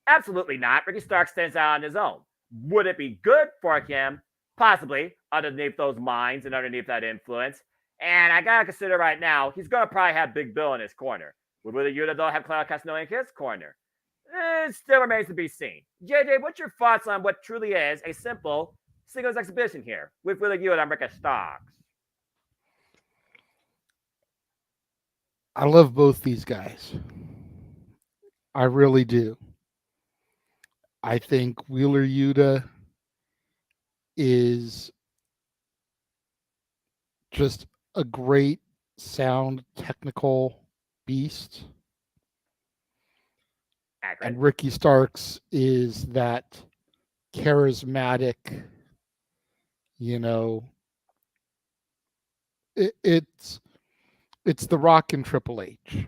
Absolutely not. Ricky Starks stands out on his own. Would it be good for him? Possibly, underneath those minds and underneath that influence. And I gotta consider right now, he's gonna probably have Big Bill in his corner. Would Wheeler Yuta, though, have Claudio Castagnoli in his corner? It still remains to be seen. JJ, what's your thoughts on what truly is a simple singles exhibition here with Wheeler Yuta and Ricky Starks? I love both these guys. I really do. I think Wheeler Yuta is just a great sound technical beast. Accurate. And Ricky Starks is that charismatic, it's The Rock and Triple H.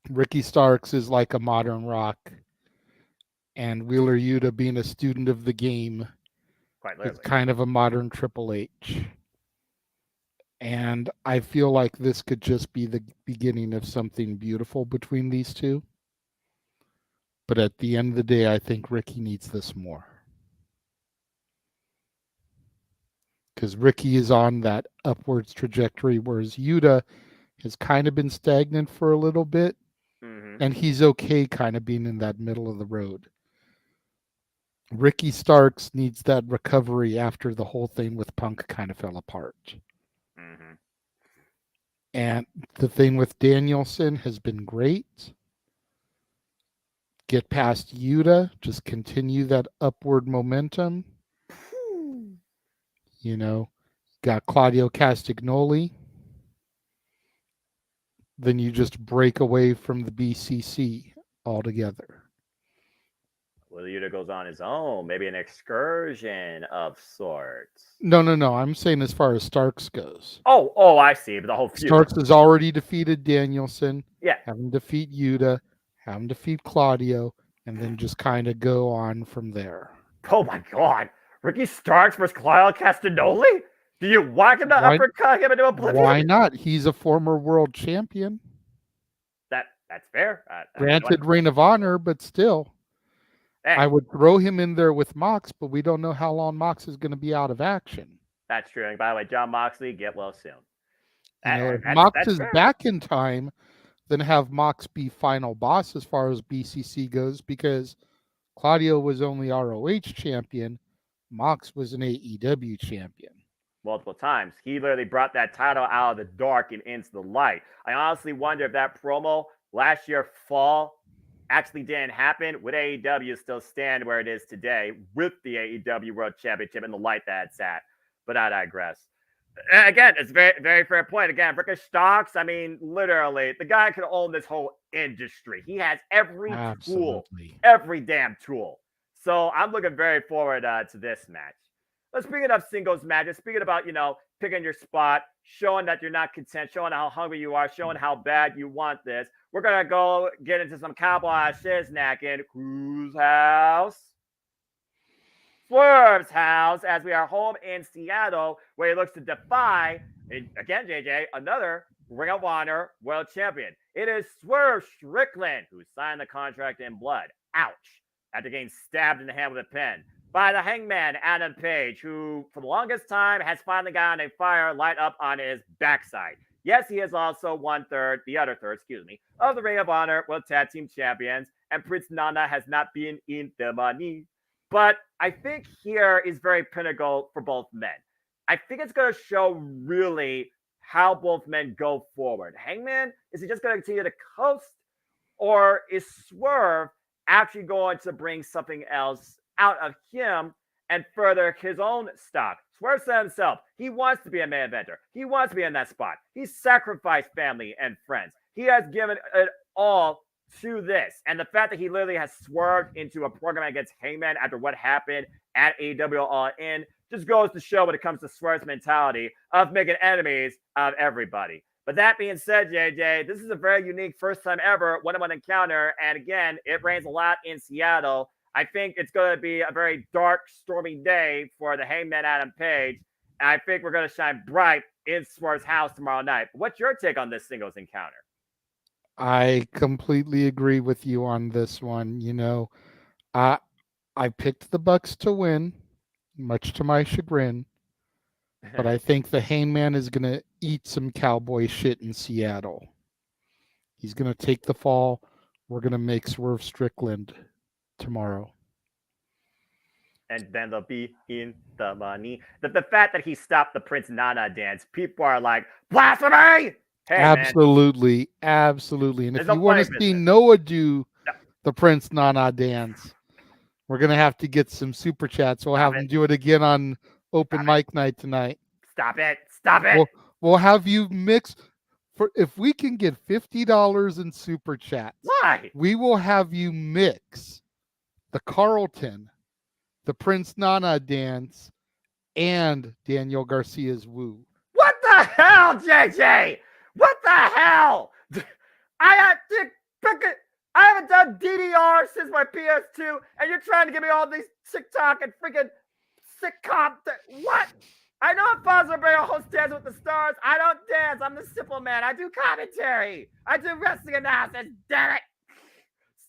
Ricky Starks is like a modern Rock, and Wheeler Yuta, being a student of the game, is kind of a modern Triple H. And I feel like this could just be the beginning of something beautiful between these two. But at the end of the day, I think Ricky needs this more. Because Ricky is on that upwards trajectory, whereas Yuta has kind of been stagnant for a little bit. Mm-hmm. And he's okay kind of being in that middle of the road. Ricky Starks needs that recovery after the whole thing with Punk kind of fell apart. Mm-hmm. And the thing with Danielson has been great. Get past Yuta, just continue that upward momentum. Got Claudio Castagnoli. Then you just break away from the BCC altogether. Wheeler Yuta goes on his own, maybe an excursion of sorts. No. I'm saying as far as Starks goes. Oh, I see. But the whole feud. Starks has already defeated Danielson. Yeah. Have him defeat Yuta. Have him defeat Claudio. And then just kind of go on from there. Oh my God. Ricky Starks versus Claudio Castagnoli? Do you want him to uppercut him into oblivion? Why not? He's a former world champion. That's fair. Granted, Ring of Honor, but still. Hey, I would throw him in there with Mox, but we don't know how long Mox is going to be out of action. That's true. And by the way, Jon Moxley, get well soon. If Mox is back in time, then have Mox be final boss as far as BCC goes, because Claudio was only ROH champion. Mox was an AEW champion. multiple times. He literally brought that title out of the dark and into the light. I honestly wonder if that promo last year fall actually didn't happen, would AEW still stand where it is today with the AEW World Championship and the light that it's at? But I digress. Again, it's a very, very fair point. Again, Rick Stocks, I mean, literally, the guy could own this whole industry. He has every tool, every damn tool. So I'm looking very forward to this match. But speaking of singles matches, speaking about, picking your spot, showing that you're not content, showing how hungry you are, showing how bad you want this, we're going to go get into some cowboy shiznak in whose house? Swerve's house, as we are home in Seattle, where he looks to defy, again, JJ, another Ring of Honor World Champion. It is Swerve Strickland who signed the contract in blood. Ouch. After getting stabbed in the hand with a pen by the Hangman, Adam Page, who for the longest time has finally gotten a fire light up on his backside. Yes, he is also the other third, of the Ring of Honor World Tag Team Champions, and Prince Nana has not been in the money. But I think here is very pinnacle for both men. I think it's going to show really how both men go forward. Hangman, is he just going to continue to coast? Or is Swerve actually going to bring something else out of him and further his own stock? Swerve said himself, he wants to be a main eventer. He wants to be in that spot. He sacrificed family and friends. He has given it all to this. And the fact that he literally has swerved into a program against Hangman after what happened at AEW All In just goes to show when it comes to Swerve's mentality of making enemies of everybody. But that being said, JJ, this is a very unique first time ever one-on-one encounter. And again, it rains a lot in Seattle. I think it's going to be a very dark, stormy day for the Hangman Adam Page. And I think we're going to shine bright in Swerve's house tomorrow night. What's your take on this singles encounter? I completely agree with you on this one. I picked the Bucks to win, much to my chagrin. But I think the Hangman is going to eat some cowboy shit in Seattle. He's going to take the fall. We're going to make Swerve Strickland tomorrow. And then they'll be in the money. The fact that he stopped the Prince Nana dance, people are like, blasphemy! Hey, absolutely, man. Absolutely. And if you want to see Noah do the Prince Nana dance, we're going to have to get some super chats. We'll have him do it again on open mic night tonight. Stop it. We'll have you mix. If we can get $50 in super chats, why? We will have you mix the Carlton, the Prince Nana dance, and Daniel Garcia's woo. What the hell, JJ? What the hell? I haven't done DDR since my PS2, and you're trying to give me all these TikTok and freaking sitcom. What? I know if Fonzo Bray hosts Dance with the Stars. I don't dance. I'm the simple man. I do commentary. I do wrestling analysis. Damn it.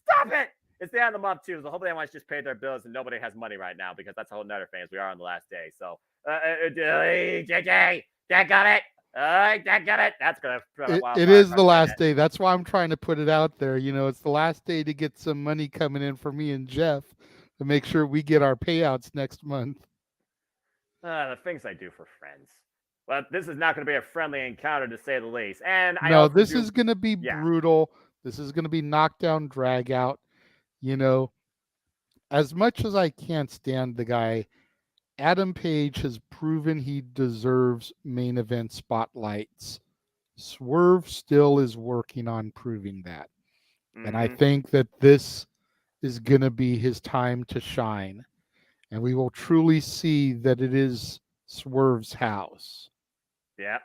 Stop it. It's the end of the month, too, so hopefully everyone's just paid their bills and nobody has money right now because that's a whole nother thing as we are on the last day. So, JJ, that got it. That's going to It is the last day. That's why I'm trying to put it out there. It's the last day to get some money coming in for me and Jeff to make sure we get our payouts next month. The things I do for friends. Well, this is not going to be a friendly encounter, to say the least. And this is going to be brutal. This is going to be knockdown, drag out. As much as I can't stand the guy, Adam Page has proven he deserves main event spotlights. Swerve still is working on proving that. Mm-hmm. And I think that this is going to be his time to shine. And we will truly see that it is Swerve's house. Yeah.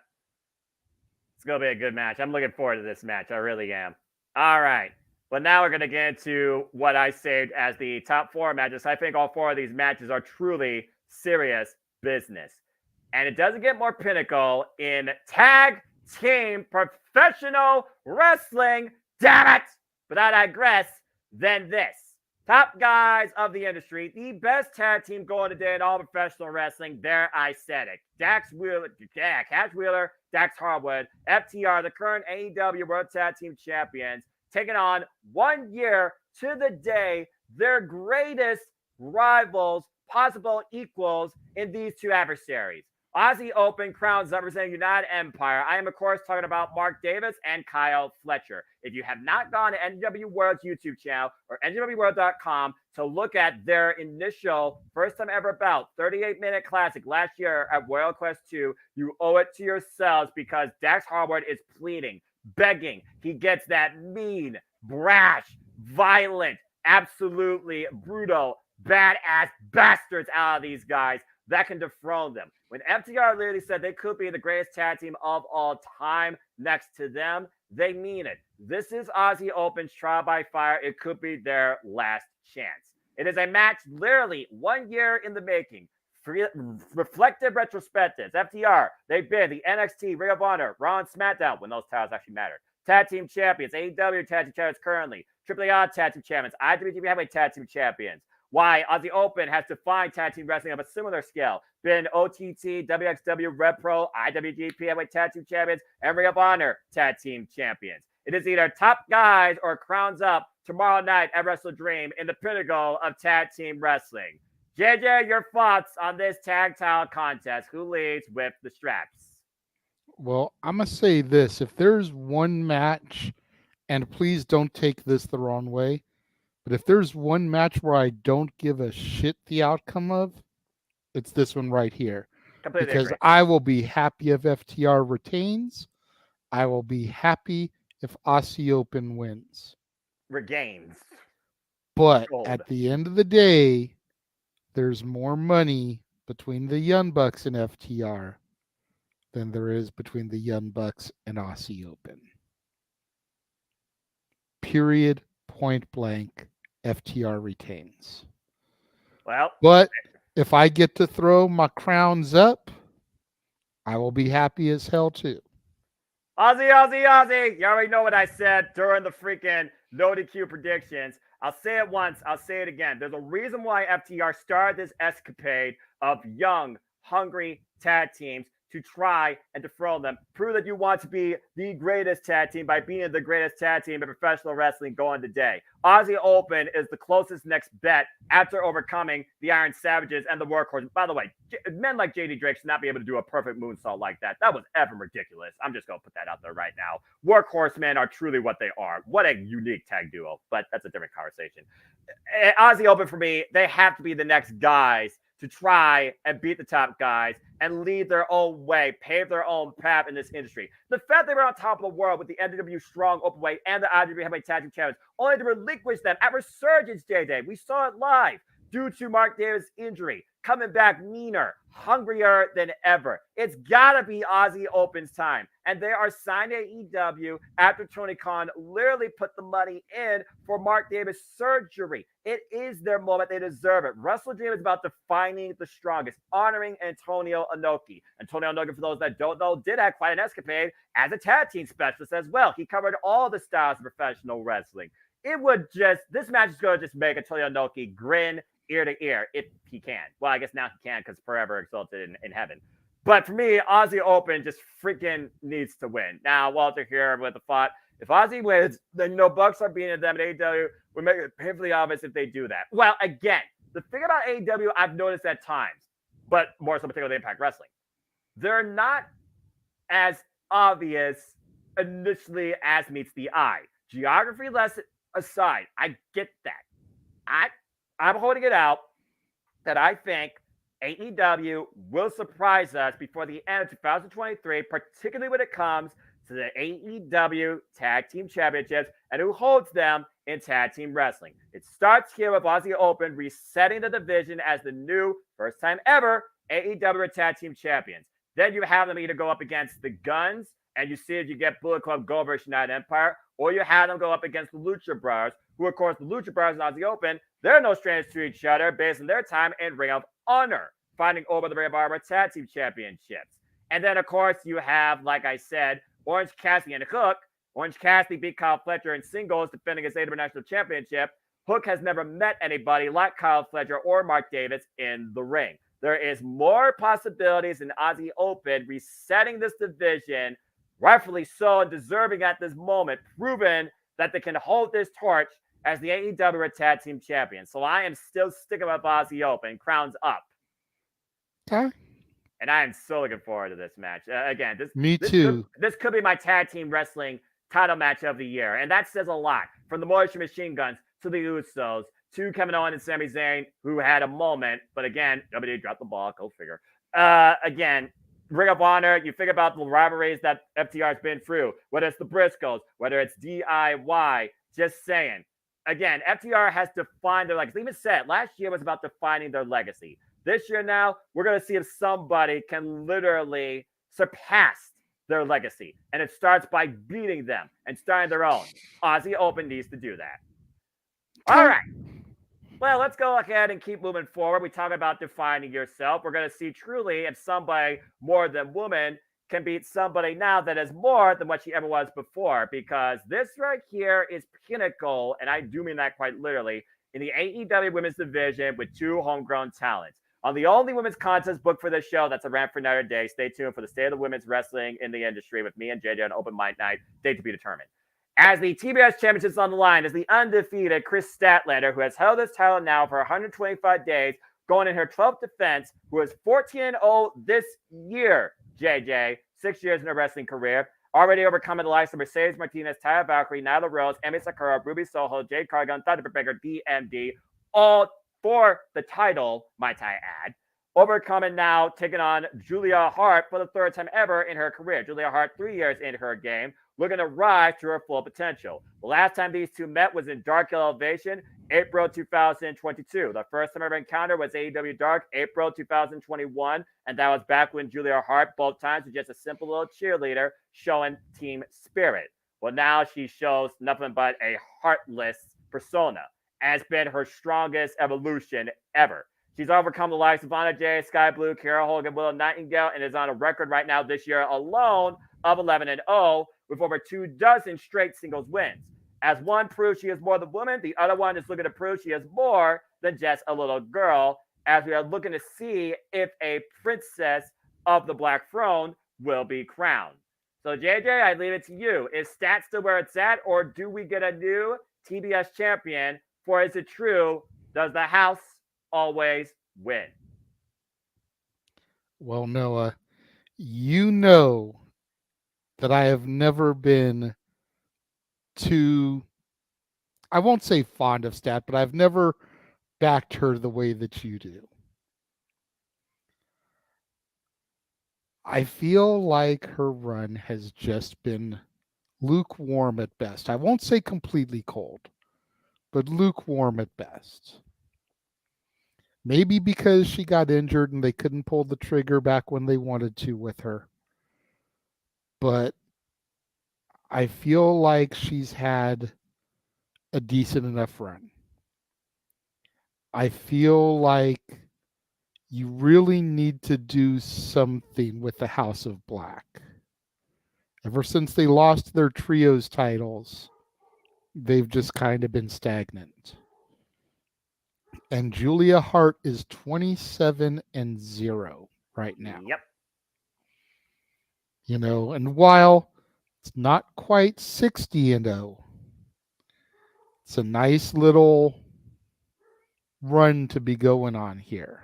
It's going to be a good match. I'm looking forward to this match. I really am. All right. But now we're going to get into what I saved as the top 4 matches. I think all 4 of these matches are truly serious business. And it doesn't get more pinnacle in tag team professional wrestling. Damn it! But I digress than this. Top guys of the industry, the best tag team going today in all professional wrestling. There, I said it. Cash Wheeler, Dax Harwood, FTR, the current AEW World Tag Team Champions, taking on 1 year to the day their greatest rivals, possible equals in these two adversaries. Aussie Open crowns representing United Empire. I am, of course, talking about Mark Davis and Kyle Fletcher. If you have not gone to NW World's YouTube channel or NWWorld.com to look at their initial first time ever bout, 38-minute classic last year at Royal Quest 2, you owe it to yourselves because Dax Harwood is pleading, begging. He gets that mean, brash, violent, absolutely brutal, badass bastards out of these guys that can dethrone them. When FTR literally said they could be the greatest tag team of all time next to them, they mean it. This is Aussie Open's trial by fire. It could be their last chance. It is a match literally 1 year in the making. Reflective retrospectives. FTR, they've been the NXT, Ring of Honor, Raw, and SmackDown when those titles actually mattered. Tag team champions, AEW tag team champions currently, AAA tag team champions, IWGP Heavyweight tag team champions. Why Aussie Open has defined tag team wrestling of a similar scale. Been OTT, WXW, Red Pro, IWGP Heavyweight Tag Team Champions, and Ring of Honor Tag Team Champions. It is either top guys or crowns up tomorrow night at WrestleDream in the pinnacle of tag team wrestling. JJ, your thoughts on this tag title contest? Who leads with the straps? Well, I'm going to say this. If there's one match, and please don't take this the wrong way, but if there's one match where I don't give a shit the outcome of, it's this one right here. Completely because agree. I will be happy if FTR retains. I will be happy if Aussie Open wins. Regains. But Gold. at the end of the day, there's more money between the Young Bucks and FTR than there is between the Young Bucks and Aussie Open. Period. Point blank. FTR retains. Well, but if I get to throw my crowns up, I will be happy as hell too. Aussie. You already know what I said during the freaking no DQ predictions. I'll say it once. I'll say it again. There's a reason why FTR started this escapade of young, hungry tag teams to try and dethrone them. Prove that you want to be the greatest tag team by being the greatest tag team in professional wrestling going today. Aussie Open is the closest next bet after overcoming the Iron Savages and the Workhorse. By the way, men like JD Drake should not be able to do a perfect moonsault like that. That was effing ridiculous. I'm just going to put that out there right now. Workhorsemen are truly what they are. What a unique tag duo, but that's a different conversation. Aussie Open for me, they have to be the next guys to try and beat the top guys and lead their own way, pave their own path in this industry. The fact they were on top of the world with the NWW Strong Openweight and the IWGP Heavyweight Tag Team Champions, only to relinquish them at Resurgence, JJ. We saw it live due to Mark Davis' injury, coming back meaner, hungrier than ever. It's got to be Aussie Open's time. And they are signed to AEW after Tony Khan literally put the money in for Mark Davis' surgery. It is their moment. They deserve it. WrestleDream is about defining the strongest, honoring Antonio Inoki. Antonio Inoki, for those that don't know, did have quite an escapade as a tag team specialist as well. He covered all the styles of professional wrestling. This match is going to just make Antonio Inoki grin ear to ear if he can. Well, I guess now he can because forever exalted in heaven. But for me, Aussie Open just freaking needs to win. Now, Walter here with the thought, if Aussie wins, then no Bucks are beating them at AEW. We make it painfully obvious if they do that. Well, again, the thing about AEW I've noticed at times, but more so particularly Impact Wrestling, they're not as obvious initially as meets the eye. Geography lesson aside, I get that. I'm holding it out that I think AEW will surprise us before the end of 2023, particularly when it comes to the AEW Tag Team Championships and who holds them in tag team wrestling. It starts here with Aussie Open resetting the division as the new, first time ever, AEW Tag Team Champions. Then you have them either go up against the Guns, and you see if you get Bullet Club Gold versus United Empire, or you have them go up against the Lucha Brothers, who, of course, the Lucha Brothers and Aussie Open, they're no strangers to each other based on their time in Ring of Honor, fighting over the Ring of Honor Tag Team Championships. And then, of course, you have, like I said, Orange Cassidy and Hook. Orange Cassidy beat Kyle Fletcher in singles, defending his International Championship. Hook has never met anybody like Kyle Fletcher or Mark Davis in the ring. There is more possibilities in Aussie Open resetting this division, rightfully so and deserving at this moment, proven that they can hold this torch as the AEW Tag Team Champions. So I am still sticking with Aussie Open, crowns up. Okay. and I am so looking forward to this match. Again, Me this too. this could be my tag team wrestling title match of the year, and that says a lot. From the Motion Machine Guns to the Usos to Kevin Owens and Sami Zayn, who had a moment, but again, WWE dropped the ball. Go figure. Again, Ring of Honor, you think about the rivalries that FTR's been through, whether it's the Briscoes, whether it's DIY, just saying. Again, FTR has defined their legacy. They even said last year was about defining their legacy. This year now, we're going to see if somebody can literally surpass their legacy. And it starts by beating them and starting their own. Aussie Open needs to do that. All right. Well, let's go ahead and keep moving forward. We talk about defining yourself. We're going to see truly if somebody more than woman can beat somebody now that is more than what she ever was before, because this right here is pinnacle, and I do mean that quite literally, in the AEW women's division with two homegrown talents. On the only women's contest booked for this show, that's a rant for another day. Stay tuned for the state of the women's wrestling in the industry with me and JJ on Open Mic Night, date to be determined. As the TBS Championships on the line is the undefeated Chris Statlander, who has held this title now for 125 days, going in her 12th defense, who is 14-0 this year, JJ, 6 years in her wrestling career, already overcoming the likes of Mercedes Martinez, Taya Valkyrie, Nyla Rose, Emi Sakura, Ruby Soho, Jade Cargill, Thunder Baker, DMD, all for the title, might I add. Overcoming now, taking on Julia Hart for the third time ever in her career. Julia Hart, 3 years into her game, looking to rise to her full potential. The last time these two met was in Dark Elevation, April 2022. The first time ever encounter was AEW Dark, April 2021, and that was back when Julia Hart, both times, was just a simple little cheerleader showing team spirit. Well, now she shows nothing but a heartless persona. Has been her strongest evolution ever. She's overcome the likes of Anna Jay, Sky Blue, Kara Hogan, Willow Nightingale, and is on a record right now this year alone of 11-0 with over 24 straight singles wins. As one proves she is more than woman, the other one is looking to prove she is more than just a little girl, as we are looking to see if a princess of the Black Throne will be crowned. So, JJ, I leave it to you. Is Stat still where it's at, or do we get a new TBS champion? For is it true, does the house always win? Well, Noah, you know that I have never been too, I won't say fond of Stat, but I've never backed her the way that you do. I feel like her run has just been lukewarm at best. I won't say completely cold, but lukewarm at best. Maybe because she got injured and they couldn't pull the trigger back when they wanted to with her. But I feel like she's had a decent enough run. I feel like you really need to do something with the House of Black. Ever since they lost their trios titles, they've just kind of been stagnant. And Julia Hart is 27-0 right now. Yep. You know, and while it's not quite 60-0, it's a nice little run to be going on here.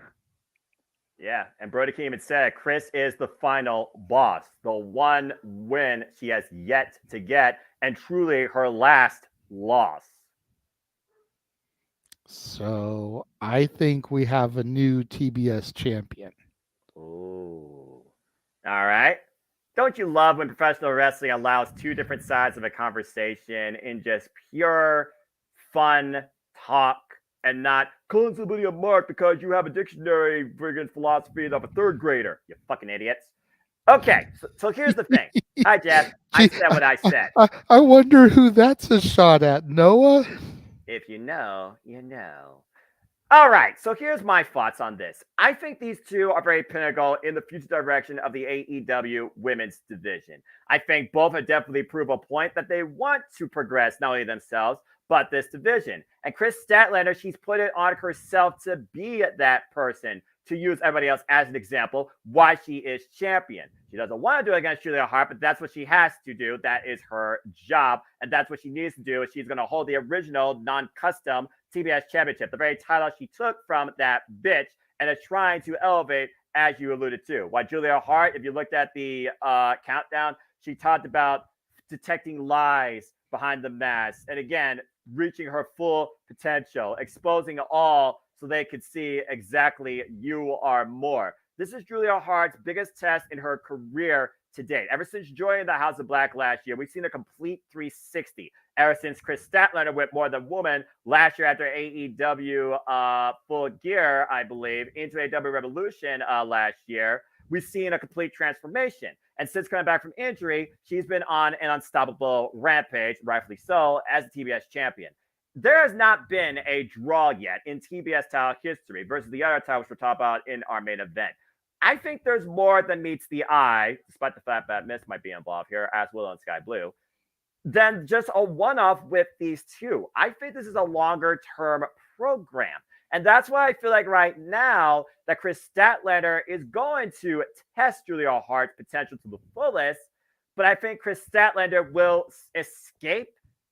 Yeah, and Brody King had said Chris is the final boss, the one win she has yet to get, and truly her last loss. So I think we have a new TBS champion. Ooh. All right. Don't you love when professional wrestling allows two different sides of a conversation in just pure fun talk and not calling somebody a mark because you have a dictionary friggin' philosophy of a third grader, you fucking idiots. Okay, so here's the thing. Hi, Jeff. I said what I said. I wonder who that's a shot at, Noah. If you know, you know. All right, so here's my thoughts on this. I think these two are very pinnacle in the future direction of the AEW women's division. I think both have definitely proved a point that they want to progress not only themselves, but this division. And Chris Statlander, she's put it on herself to be that person, to use everybody else as an example, why she is champion. She doesn't want to do it against Julia Hart, but that's what she has to do. That is her job, and that's what she needs to do. She's going to hold the original non-custom TBS championship, the very title she took from that bitch, and is trying to elevate as you alluded to. Why Julia Hart, if you looked at the countdown, she talked about detecting lies behind the mask. And again, reaching her full potential, exposing all so they could see exactly you are more. This is Julia Hart's biggest test in her career to date. Ever since joining the House of Black last year, we've seen a complete 360. Ever since Chris Statlander went more than woman last year after AEW Full Gear, I believe, into AEW Revolution last year, we've seen a complete transformation. And since coming back from injury, she's been on an unstoppable rampage, rightfully so, as the TBS champion. There has not been a draw yet in TBS title history versus the other titles we'll talk about in our main event. I think there's more than meets the eye, despite the fact that Miss might be involved here, as Willow and Sky Blue, than just a one-off with these two. I think this is a longer-term program. And that's why I feel like right now that Chris Statlander is going to test Julia Hart's potential to the fullest. But I think Chris Statlander will escape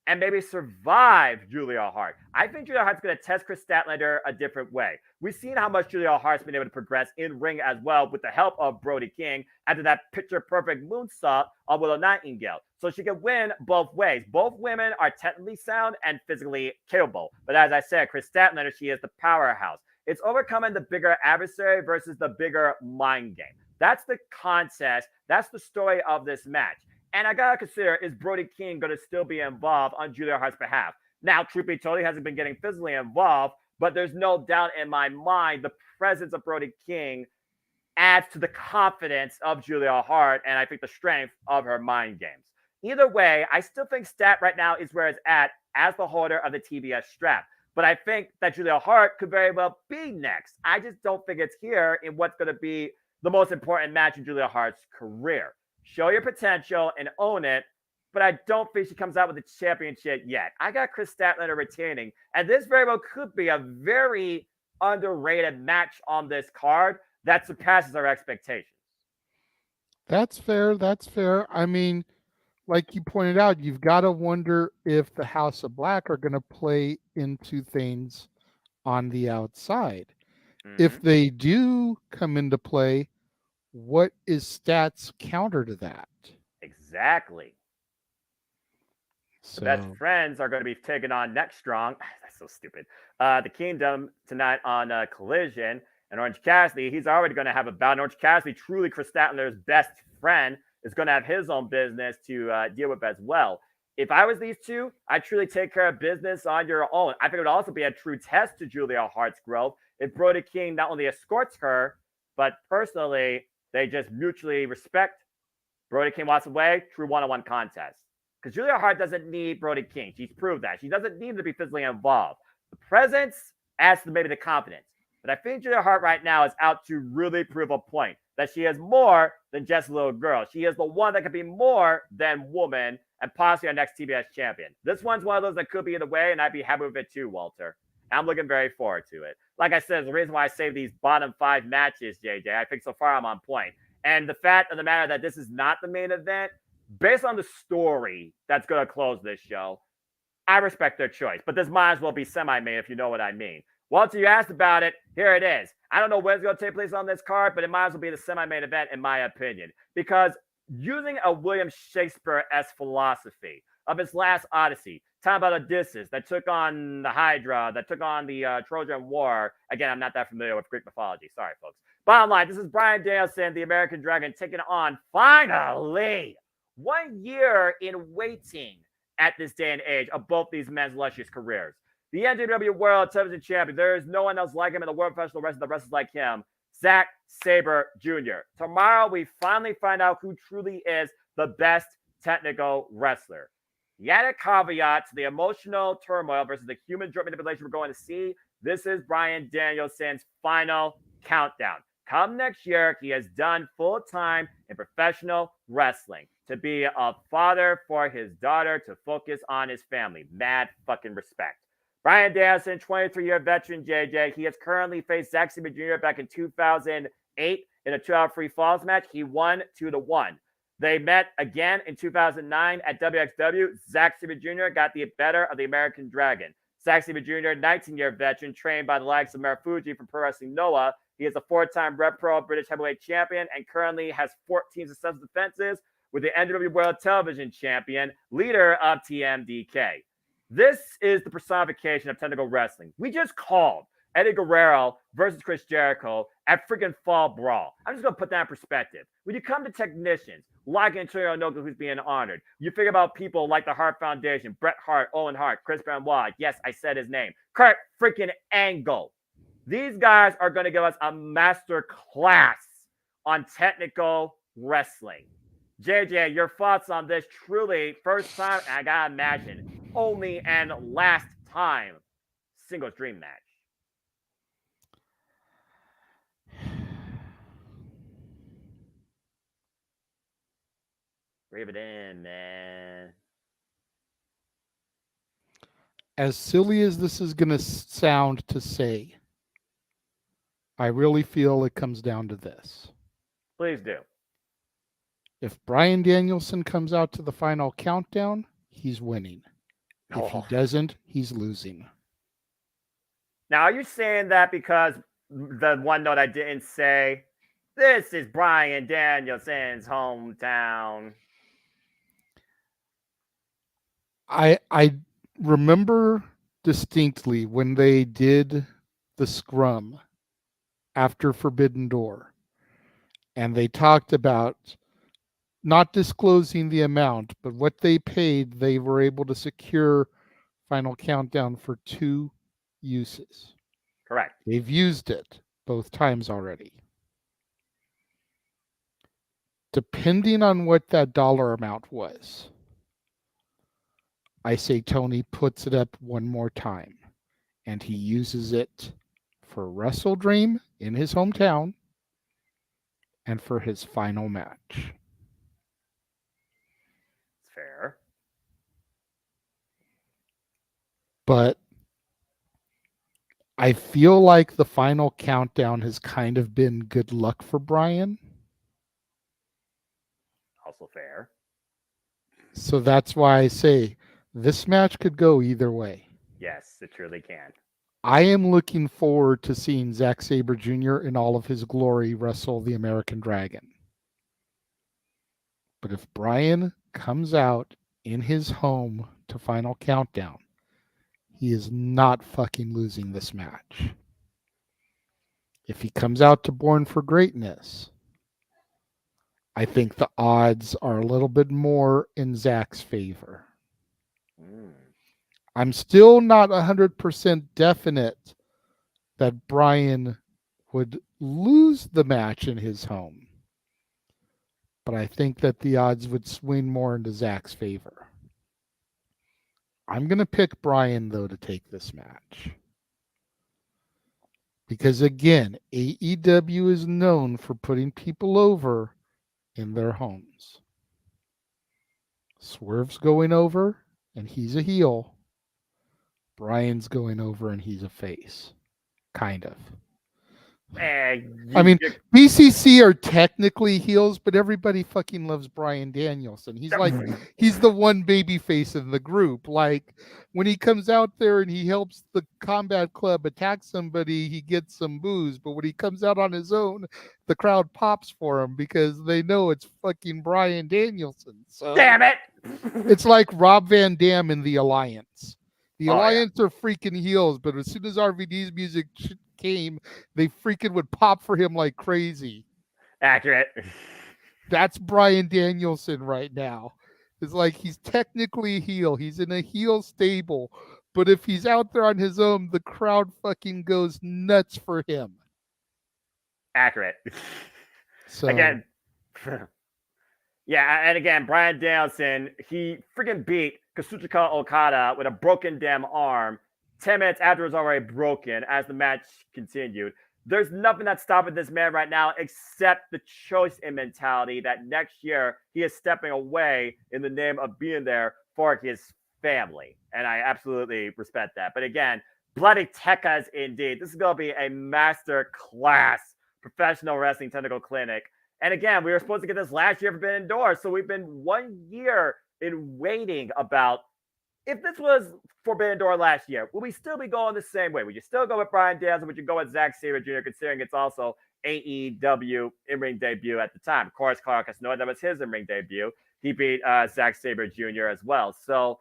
and maybe survive Julia Hart. I think Julia Hart's going to test Chris Statlander a different way. We've seen how much Julia Hart's been able to progress in ring as well with the help of Brody King after that picture-perfect moonsault on Willow Nightingale. So she can win both ways. Both women are technically sound and physically capable. But as I said, Chris Statlander, she is the powerhouse. It's overcoming the bigger adversary versus the bigger mind game. That's the contest. That's the story of this match. And I gotta consider, is Brody King going to still be involved on Julia Hart's behalf? Now, truth be told, he hasn't been getting physically involved, but there's no doubt in my mind the presence of Brody King adds to the confidence of Julia Hart and I think the strength of her mind games. Either way, I still think Stat right now is where it's at as the holder of the TBS strap. But I think that Julia Hart could very well be next. I just don't think it's here in what's going to be the most important match in Julia Hart's career. Show your potential and own it, but I don't think she comes out with the championship yet. I got Chris Statlander retaining, and this very well could be a very underrated match on this card that surpasses our expectations. That's fair. That's fair. I mean, like you pointed out, you've got to wonder if the House of Black are going to play into things on the outside. Mm-hmm. If they do come into play, what is Stat's counter to that? Exactly. So. The best friends are going to be taking on Next Strong. That's so stupid. The Kingdom tonight on Collision. And Orange Cassidy, he's already going to have a bout. And Orange Cassidy, truly Chris Statlander's best friend, is going to have his own business to deal with as well. If I was these two, I'd truly take care of business on your own. I think it would also be a true test to Julia Hart's growth if Brody King not only escorts her, but personally, they just mutually respect. Brody King walks away, true one-on-one contest. Because Julia Hart doesn't need Brody King. She's proved that. She doesn't need to be physically involved. The presence adds to maybe the confidence. But I think Julia Hart right now is out to really prove a point that she is more than just a little girl. She is the one that could be more than woman and possibly our next TBS champion. This one's one of those that could be in the way, and I'd be happy with it too, Walter. I'm looking very forward to it. Like I said, the reason why I saved these bottom 5 matches, JJ, I think so far I'm on point. And the fact of the matter that this is not the main event, based on the story that's going to close this show, I respect their choice. But this might as well be semi-main if you know what I mean. Walter, you asked about it. Here it is. I don't know when it's going to take place on this card, but it might as well be the semi-main event in my opinion. Because using a William Shakespeare-esque philosophy of his last Odyssey, talking about Odysseus that took on the Hydra, that took on the Trojan War. Again, I'm not that familiar with Greek mythology. Sorry, folks. Bottom line, this is Bryan Danielson, the American Dragon, taking on, finally, 1 year in waiting at this day and age of both these men's illustrious careers. The NJPW World Television Champion, there is no one else like him in the world professional wrestling that wrestles like him, Zack Sabre Jr. Tomorrow, we finally find out who truly is the best technical wrestler. The added caveat to the emotional turmoil versus the human joint manipulation we're going to see, this is Bryan Danielson's final countdown. Come next year, he has done full-time in professional wrestling to be a father for his daughter, to focus on his family. Mad fucking respect. Bryan Danielson, 23-year veteran, JJ. He has currently faced Zack Sabre Jr. back in 2008 in a 2-out free falls match. He won 2-1. They met again in 2009 at WXW. Zack Sabre Jr. got the better of the American Dragon. Zack Sabre Jr., 19-year veteran, trained by the likes of Marufuji from Pro Wrestling Noah, He is a 4-time Red Pro British Heavyweight Champion and currently has 14 successful defenses with the NWA World Television Champion, leader of TMDK. This is the personification of technical wrestling. We just called Eddie Guerrero versus Chris Jericho at freaking Fall Brawl. I'm just going to put that in perspective. When you come to technicians, like Antonio Inoki, who's being honored, you figure about people like the Hart Foundation, Bret Hart, Owen Hart, Chris Benoit. Yes, I said his name. Kurt freaking Angle. These guys are going to give us a master class on technical wrestling. JJ, your thoughts on this truly first time, I gotta imagine, only and last time singles dream match? Breathe it in, man. As silly as this is going to sound to say, I really feel it comes down to this. Please do. If Bryan Danielson comes out to the final countdown, he's winning. If he doesn't, he's losing. Now, are you saying that because the one note I didn't say, this is Bryan Danielson's hometown? I remember distinctly when they did the scrum after Forbidden Door, and they talked about not disclosing the amount, but what they paid, they were able to secure Final Countdown for 2 uses. Correct. They've used it both times already. Depending on what that dollar amount was, I say Tony puts it up one more time, and he uses it for WrestleDream in his hometown and for his final match. Fair. But I feel like the final countdown has kind of been good luck for Bryan. Also fair. So that's why I say this match could go either way. Yes, it truly can. I am looking forward to seeing Zack Sabre Jr. in all of his glory wrestle the American Dragon. But if Bryan comes out in his home to Final Countdown, he is not fucking losing this match. If he comes out to Born for Greatness, I think the odds are a little bit more in Zach's favor. I'm still not 100% definite that Bryan would lose the match in his home. But I think that the odds would swing more into Zach's favor. I'm going to pick Bryan, though, to take this match. Because, again, AEW is known for putting people over in their homes. Swerve's going over, and he's a heel. Bryan's going over, and he's a face. Kind of. I mean, BCC are technically heels, but everybody fucking loves Bryan Danielson. He's like, he's the one baby face in the group. Like, when he comes out there and he helps the Combat Club attack somebody, he gets some boos. But when he comes out on his own, the crowd pops for him because they know it's fucking Bryan Danielson. So, damn it! It's like Rob Van Dam in The Alliance. The Alliance are freaking heels, but as soon as RVD's music came, they freaking would pop for him like crazy. Accurate. That's Bryan Danielson right now. It's like he's technically a heel. He's in a heel stable, but if he's out there on his own, the crowd fucking goes nuts for him. Accurate. So again, yeah, and again, Bryan Danielson, he freaking beat Kazuchika Okada with a broken damn arm 10 minutes after it was already broken as the match continued. There's nothing that's stopping this man right now except the choice and mentality that next year he is stepping away in the name of being there for his family. And I absolutely respect that. But again, bloody Tekkas indeed. This is going to be a master class professional wrestling technical clinic. And again, we were supposed to get this last year for Forbidden Door. So we've been 1 year in waiting about if this was Forbidden Door last year, would we still be going the same way? Would you still go with Bryan Danielson? Would you go with Zack Sabre Jr., considering it's also AEW in-ring debut at the time? Of course, Clark Casanova, that was his in-ring debut. He beat Zack Sabre Jr. as well. So,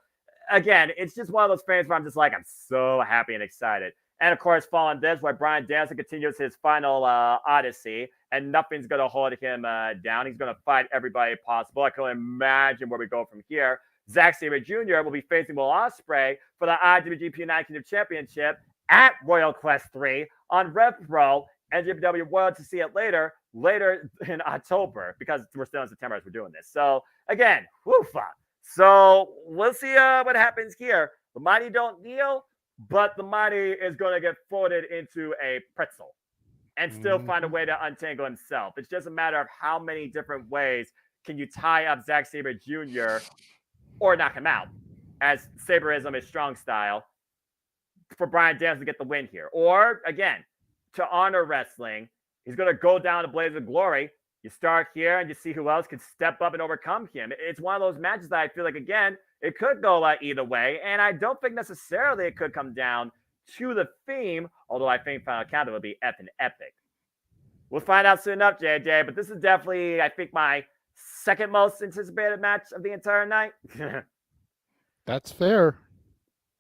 again, it's just one of those fans where I'm just like, I'm so happy and excited. And, of course, following this, where Bryan Danielson continues his final odyssey, and nothing's going to hold him down. He's going to fight everybody possible. I can only imagine where we go from here. Zack Sabre Jr. will be facing Will Ospreay for the IWGP United Kingdom Championship at Royal Quest 3 on Rev Pro. NJPW World to see it later in October, because we're still in September as we're doing this. So, again, woofa. So, we'll see what happens here. The Mighty don't kneel, but the Mighty is going to get folded into a pretzel and still find a way to untangle himself. It's just a matter of how many different ways can you tie up Zack Sabre Jr. or knock him out, as Sabreism is strong style, for Bryan Danielson to get the win here. Or, again, to honor wrestling, he's going to go down to Blaze of Glory. You start here and you see who else can step up and overcome him. It's one of those matches that I feel like, again, it could go either way. And I don't think necessarily it could come down to the theme, although I think Final Countdown will be effing epic. We'll find out soon enough, JJ, but this is definitely, I think, my second most anticipated match of the entire night. That's fair.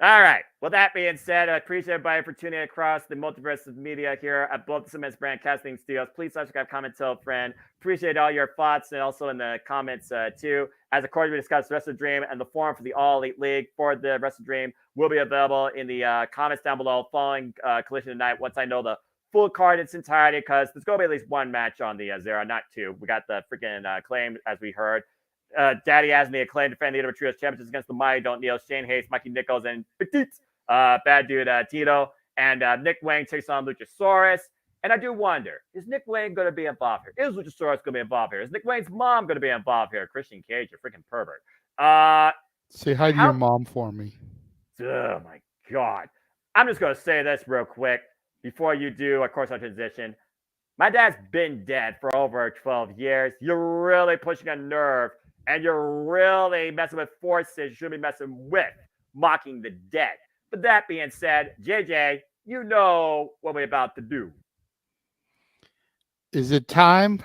All right. Well, that being said, I appreciate everybody for tuning across the multiverse of media here at both the Cements Broadcasting Studios. Please subscribe, comment, tell a friend. Appreciate all your thoughts, and also in the comments too. As of course, we discussed WrestleDream, and the forum for the All Elite League for the WrestleDream will be available in the comments down below following Collision tonight, once I know the full card in its entirety, because there's going to be at least one match on the Zero, not two. We got the freaking claim, as we heard. Daddy has the Acclaim defending the Trios Championships against the Mighty Don't Kneel, Shane Hayes, Mikey Nichols, and Bad Dude Tito. And Nick Wayne takes on Luchasaurus. And I do wonder, is Nick Wayne going to be involved here? Is Luchasaurus going to be involved here? Is Nick Wayne's mom going to be involved here? Christian Cage, you freaking pervert. Say hi to your mom for me. Oh, my God. I'm just going to say this real quick before you do, of course, our transition. My dad's been dead for over 12 years. You're really pushing a nerve, and you're really messing with forces you shouldn't be messing with, mocking the dead. But that being said, JJ, you know what we're about to do. Is it time?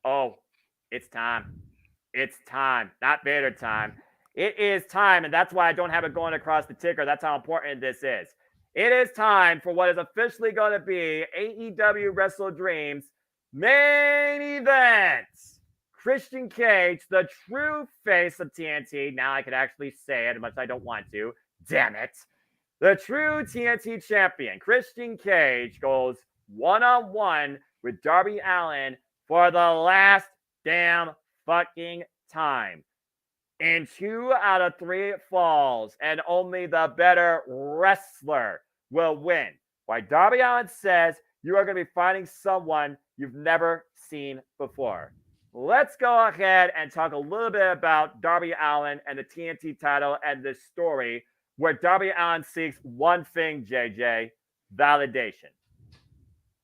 Oh, it's time. It's time. Not Vader time. It is time, and that's why I don't have it going across the ticker. That's how important this is. It is time for what is officially going to be AEW WrestleDream's main event. Christian Cage, the true face of TNT. Now I can actually say it, as much as I don't want to. Damn it. The true TNT champion, Christian Cage, goes one-on-one with Darby Allin for the last damn fucking time. In 2 out of 3 falls, and only the better wrestler will win. Why Darby Allin says you are going to be fighting someone you've never seen before. Let's go ahead and talk a little bit about Darby Allin and the TNT title and this story where Darby Allin seeks one thing, JJ, validation.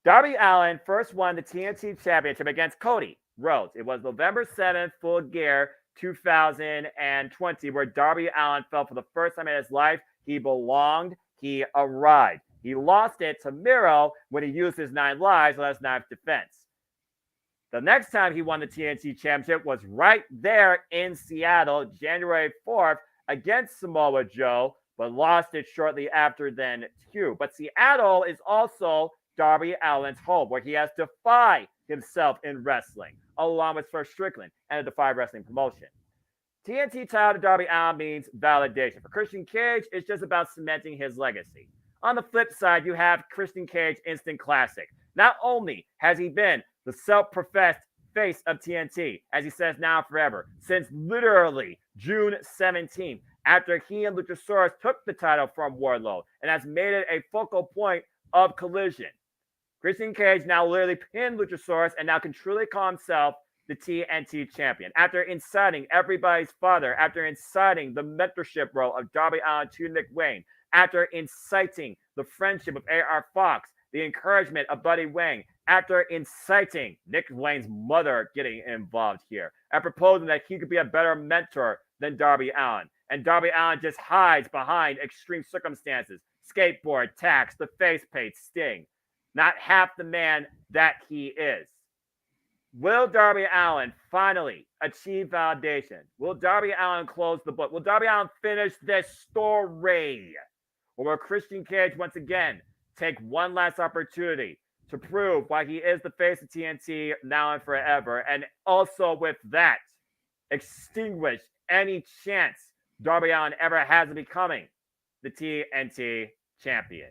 Darby Allin first won the TNT Championship against Cody Rhodes. It was November 7th, Full Gear 2020, where Darby Allin felt for the first time in his life he belonged, he arrived. He lost it to Miro when he used his 9 lives on his 9th defense. The next time he won the TNT Championship was right there in Seattle, January 4th, against Samoa Joe, but lost it shortly after then too. But Seattle is also Darby Allin's home, where he has defied himself in wrestling, along with First Strickland and a Defy Wrestling promotion. TNT title to Darby Allin means validation. For Christian Cage, it's just about cementing his legacy. On the flip side, you have Christian Cage Instant Classic. Not only has he been the self-professed face of TNT, as he says now forever, since literally June 17th, after he and Luchasaurus took the title from Wardlow, and has made it a focal point of Collision. Christian Cage now literally pinned Luchasaurus and now can truly call himself the TNT champion. After inciting everybody's father, after inciting the mentorship role of Darby Allin to Nick Wayne, after inciting the friendship of A.R. Fox, the encouragement of Buddy Wayne, after inciting Nick Wayne's mother getting involved here, and proposing that he could be a better mentor than Darby Allin. and Darby Allin just hides behind extreme circumstances, skateboard, tax, the face paint, Sting. Not half the man that he is. Will Darby Allin finally achieve validation? Will Darby Allin close the book? Will Darby Allin finish this story? Or will Christian Cage once again take one last opportunity to prove why he is the face of TNT now and forever? And also with that, extinguish any chance Darby Allin ever has of becoming the TNT champion.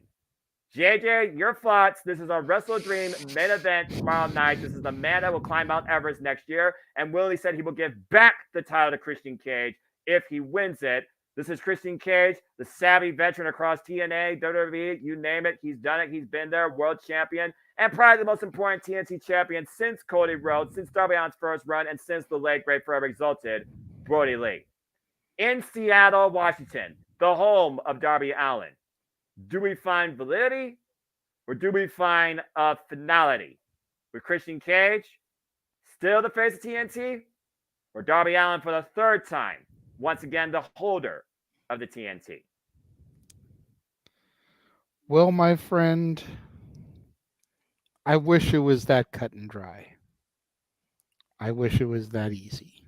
JJ, your thoughts. This is a Wrestle Dream main event tomorrow night. This is the man that will climb Mount Everest next year. And Willie said he will give back the title to Christian Cage if he wins it. This is Christian Cage, the savvy veteran across TNA, WWE, you name it. He's done it. He's been there, world champion, and probably the most important TNT champion since Cody Rhodes, since Darby Allin's first run, and since the late great forever exalted Brody Lee. In Seattle, Washington, the home of Darby Allin. Do we find validity or do we find a finality? With Christian Cage still the face of TNT, or Darby Allin for the third time, once again the holder of the TNT? Well, my friend, I wish it was that cut and dry. I wish it was that easy.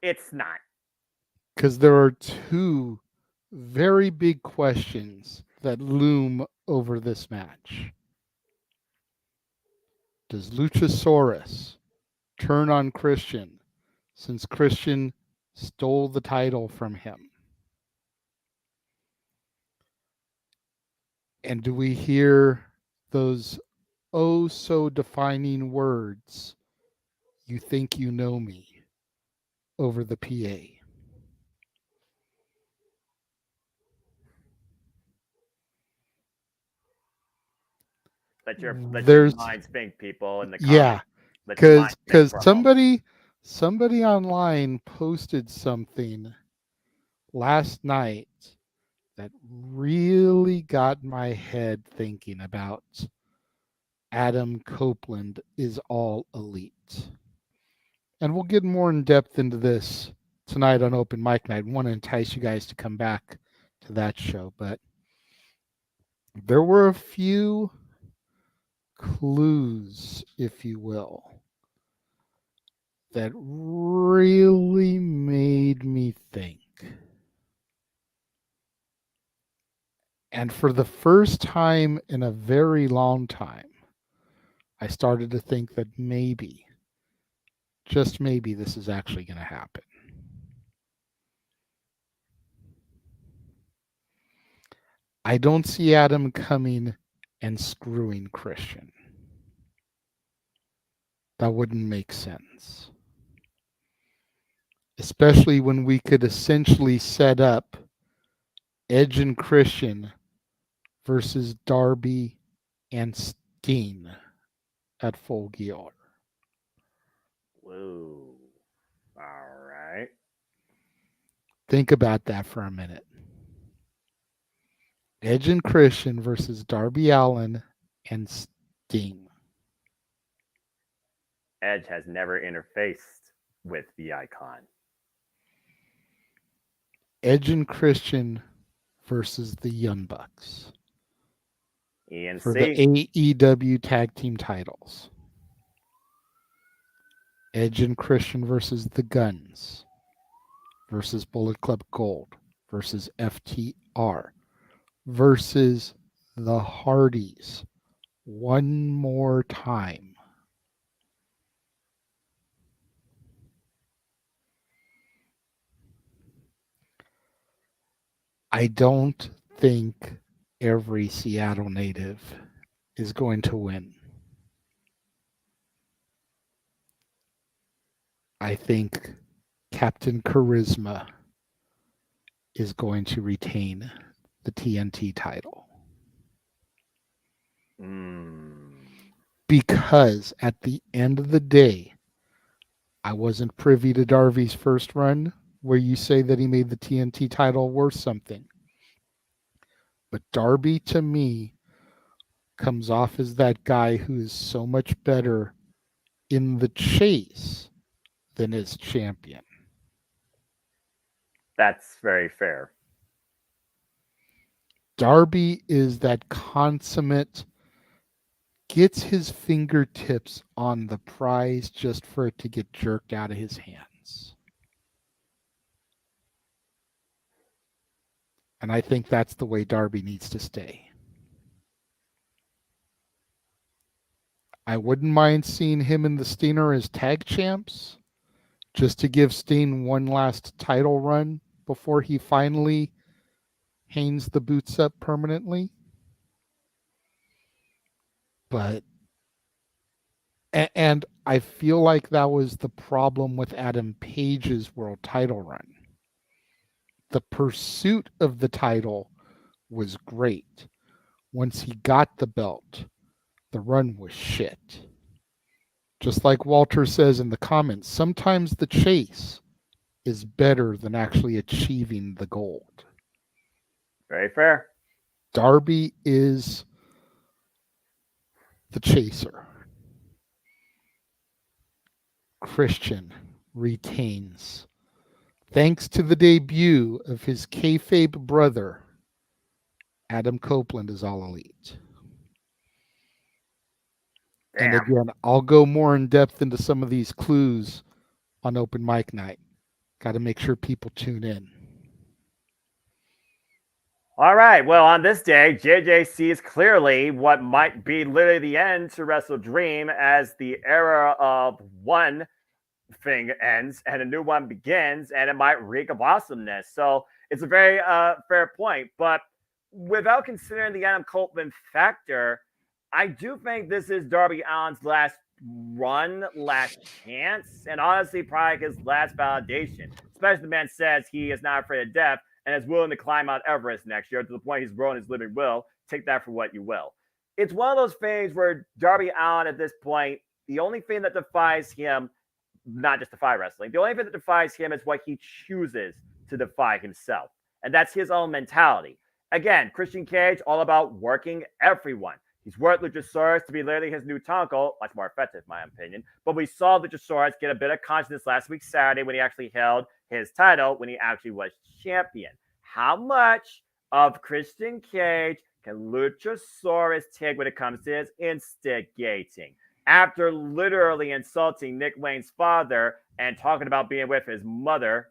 It's not. Because there are two very big questions that loom over this match. Does Luchasaurus turn on Christian since Christian stole the title from him? And do we hear those oh so defining words, "You think you know me," over the PA? Let your minds think, people in the yeah, comments. because somebody online posted something last night that really got my head thinking about Adam Copeland is all elite. And we'll get more in depth into this tonight on Open Mic Night. I want to entice you guys to come back to that show, but there were a few clues, if you will, that really made me think. And for the first time in a very long time, I started to think that maybe, just maybe, this is actually going to happen. I don't see Adam coming and screwing Christian. That wouldn't make sense. Especially when we could essentially set up Edge and Christian versus Darby and Steen at Full Gear. Whoa. All right. Think about that for a minute. Edge and Christian versus Darby Allin and Sting. Edge has never interfaced with the Icon. Edge and Christian versus the Young Bucks. ENC. For the AEW tag team titles. Edge and Christian versus the Guns versus Bullet Club Gold versus FTR versus the Hardys one more time. I don't think every Seattle native is going to win. I think Captain Charisma is going to retain the TNT title. Because at the end of the day, I wasn't privy to Darby's first run where you say that he made the TNT title worth something. But Darby, to me, comes off as that guy who is so much better in the chase than as champion. That's very fair. Darby is that consummate, gets his fingertips on the prize just for it to get jerked out of his hands. And I think that's the way Darby needs to stay. I wouldn't mind seeing him and the Stinger as tag champs, just to give Steen one last title run before he finally hangs the boots up permanently. But and I feel like that was the problem with Adam Page's world title run. The pursuit of the title was great. Once he got the belt, the run was shit. Just like Walter says in the comments, sometimes the chase is better than actually achieving the gold. Very fair. Darby is the chaser. Christian retains. Thanks to the debut of his kayfabe brother, Adam Copeland is All Elite. Damn. And again, I'll go more in depth into some of these clues on open mic night. Got to make sure people tune in. All right. Well, on this day, JJ sees clearly what might be literally the end to WrestleDream as the era of one thing ends and a new one begins, and it might reek of awesomeness. So it's a very fair point. But without considering the Adam Copeland factor, I do think this is Darby Allin's last run, last chance, and honestly, probably his last validation. Especially the man says he is not afraid of death and is willing to climb Mount Everest next year to the point he's growing his living will. Take that for what you will. It's one of those things where Darby Allin at this point, the only thing that defies him, not just defy wrestling, the only thing that defies him is what he chooses to defy himself. And that's his own mentality. Again, Christian Cage, all about working everyone. He's worked Luchasaurus to be literally his new Tonko, much more effective, in my opinion. But we saw Luchasaurus get a bit of consciousness last week, Saturday, when he actually held his title, when he actually was champion. How much of Christian Cage can Luchasaurus take when it comes to his instigating? After literally insulting Nick Wayne's father and talking about being with his mother,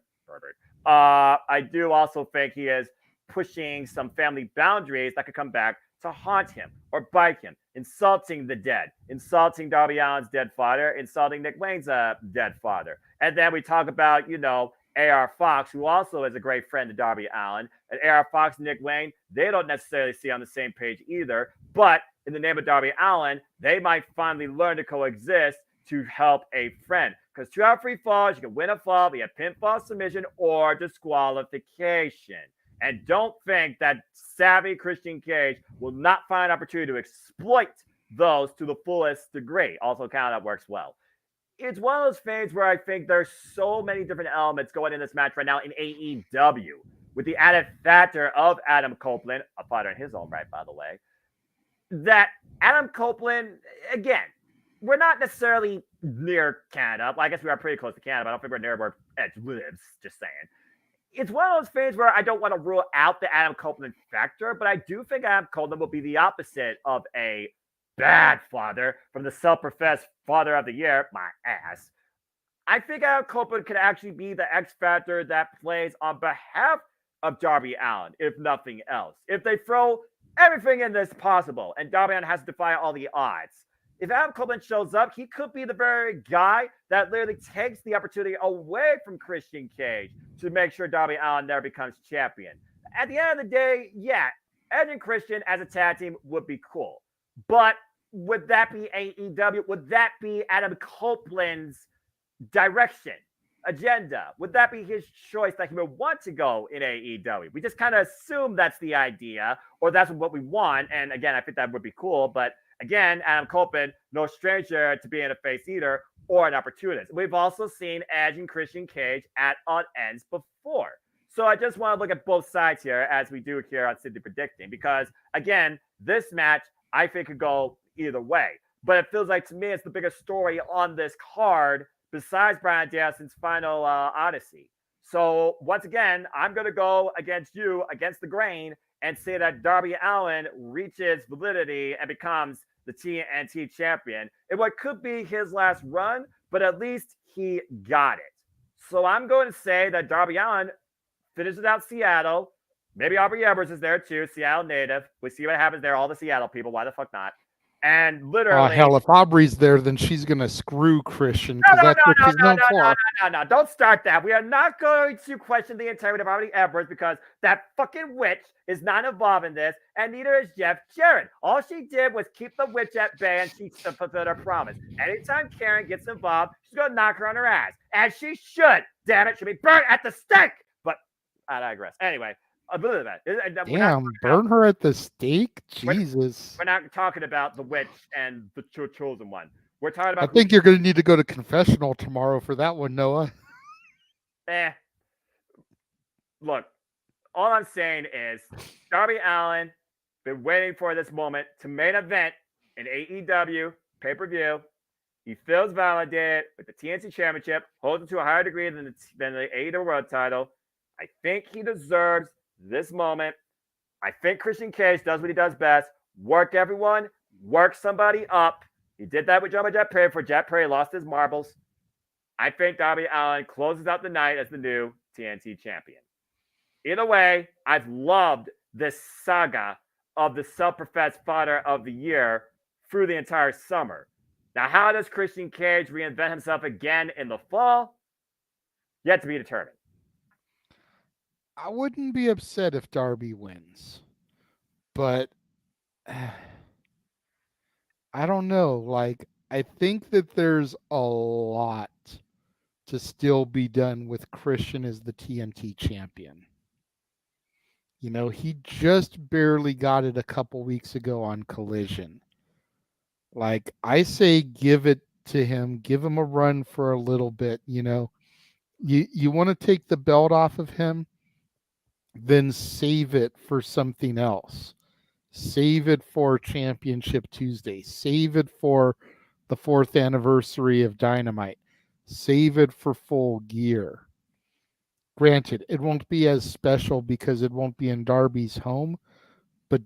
I do also think he is pushing some family boundaries that could come back to haunt him or bite him, insulting the dead, insulting Darby Allin's dead father, insulting Nick Wayne's dead father. And then we talk about, AR Fox, who also is a great friend of Darby Allin. And AR Fox and Nick Wayne, they don't necessarily see on the same page either. But in the name of Darby Allin, they might finally learn to coexist to help a friend. Because 2 out of 3 falls, you can win a fall via pinfall, submission, or disqualification. And don't think that savvy Christian Cage will not find opportunity to exploit those to the fullest degree. Also, Canada works well. It's one of those things where I think there's so many different elements going in this match right now in AEW, with the added factor of Adam Copeland, a fighter in his own right, by the way, that Adam Copeland, again, we're not necessarily near Canada. Well, I guess we are pretty close to Canada, but I don't think we're near where Edge lives, just saying. It's one of those things where I don't want to rule out the Adam Copeland factor, but I do think Adam Copeland will be the opposite of a bad father from the self-professed father of the year, my ass. I think Adam Copeland could actually be the X factor that plays on behalf of Darby Allin, if nothing else. If they throw everything in this possible and Darby Allin has to defy all the odds, if Adam Copeland shows up, he could be the very guy that literally takes the opportunity away from Christian Cage to make sure Darby Allin never becomes champion. At the end of the day, yeah, Edge and Christian as a tag team would be cool. But would that be AEW? Would that be Adam Copeland's direction, agenda? Would that be his choice that he would want to go in AEW? We just kind of assume that's the idea, or that's what we want. And again, I think that would be cool. But again, Adam Copeland, no stranger to being a face eater or an opportunist. We've also seen Edge and Christian Cage at odd ends before. So I just want to look at both sides here as we do here on Sydney Predicting, because again, this match I think could go either way. But it feels like to me it's the biggest story on this card besides Bryan Danielson's final Odyssey. So once again, I'm going to go against you, against the grain, and say that Darby Allin reaches validity and becomes the TNT champion in what could be his last run, but at least he got it. So I'm going to say that Darby Allin finishes out Seattle. Maybe Aubrey Edwards is there too, Seattle native. We see what happens there. All the Seattle people. Why the fuck not? And Oh literally, hell, if Aubrey's there, then she's gonna screw Christian no, because no, that's no, what no, she's no, known no, no, for. no, no, no. Don't start that. We are not going to question the integrity of Aubrey Edwards because that fucking witch is not involved in this, and neither is Jeff Jarrett. All she did was keep the witch at bay, and she fulfilled her promise. Anytime Karen gets involved, she's gonna knock her on her ass, and she should. Damn it, should be burnt at the stake. But I digress. Anyway, Damn, burn her at the stake? Jesus. We're not talking about the witch and the chosen one. We're talking I about. think you're going to need to go to confessional tomorrow for that one, Noah. Look, all I'm saying is Darby Allin been waiting for this moment to main event in AEW pay-per-view. He feels validated with the TNT Championship, holds it to a higher degree than the AEW World Title. I think he deserves this moment. I think Christian Cage does what he does best: work everyone, work somebody up. He did that with Jumbo Jet Perry before Jet Perry lost his marbles. I think Darby Allin closes out the night as the new TNT champion. Either way, I've loved this saga of the self-professed fodder of the year through the entire summer. Now, how does Christian Cage reinvent himself again in the fall? Yet to be determined. I wouldn't be upset if Darby wins, but I don't know. Like, I think that there's a lot to still be done with Christian as the TNT champion. You know, he just barely got it a couple weeks ago on Collision. Like, I say give it to him, give him a run for a little bit, you know. You want to take the belt off of him, then save it for something else. Save it for Championship Tuesday. Save it for the 4th anniversary of Dynamite. Save it for Full Gear. Granted, it won't be as special because it won't be in Darby's home, but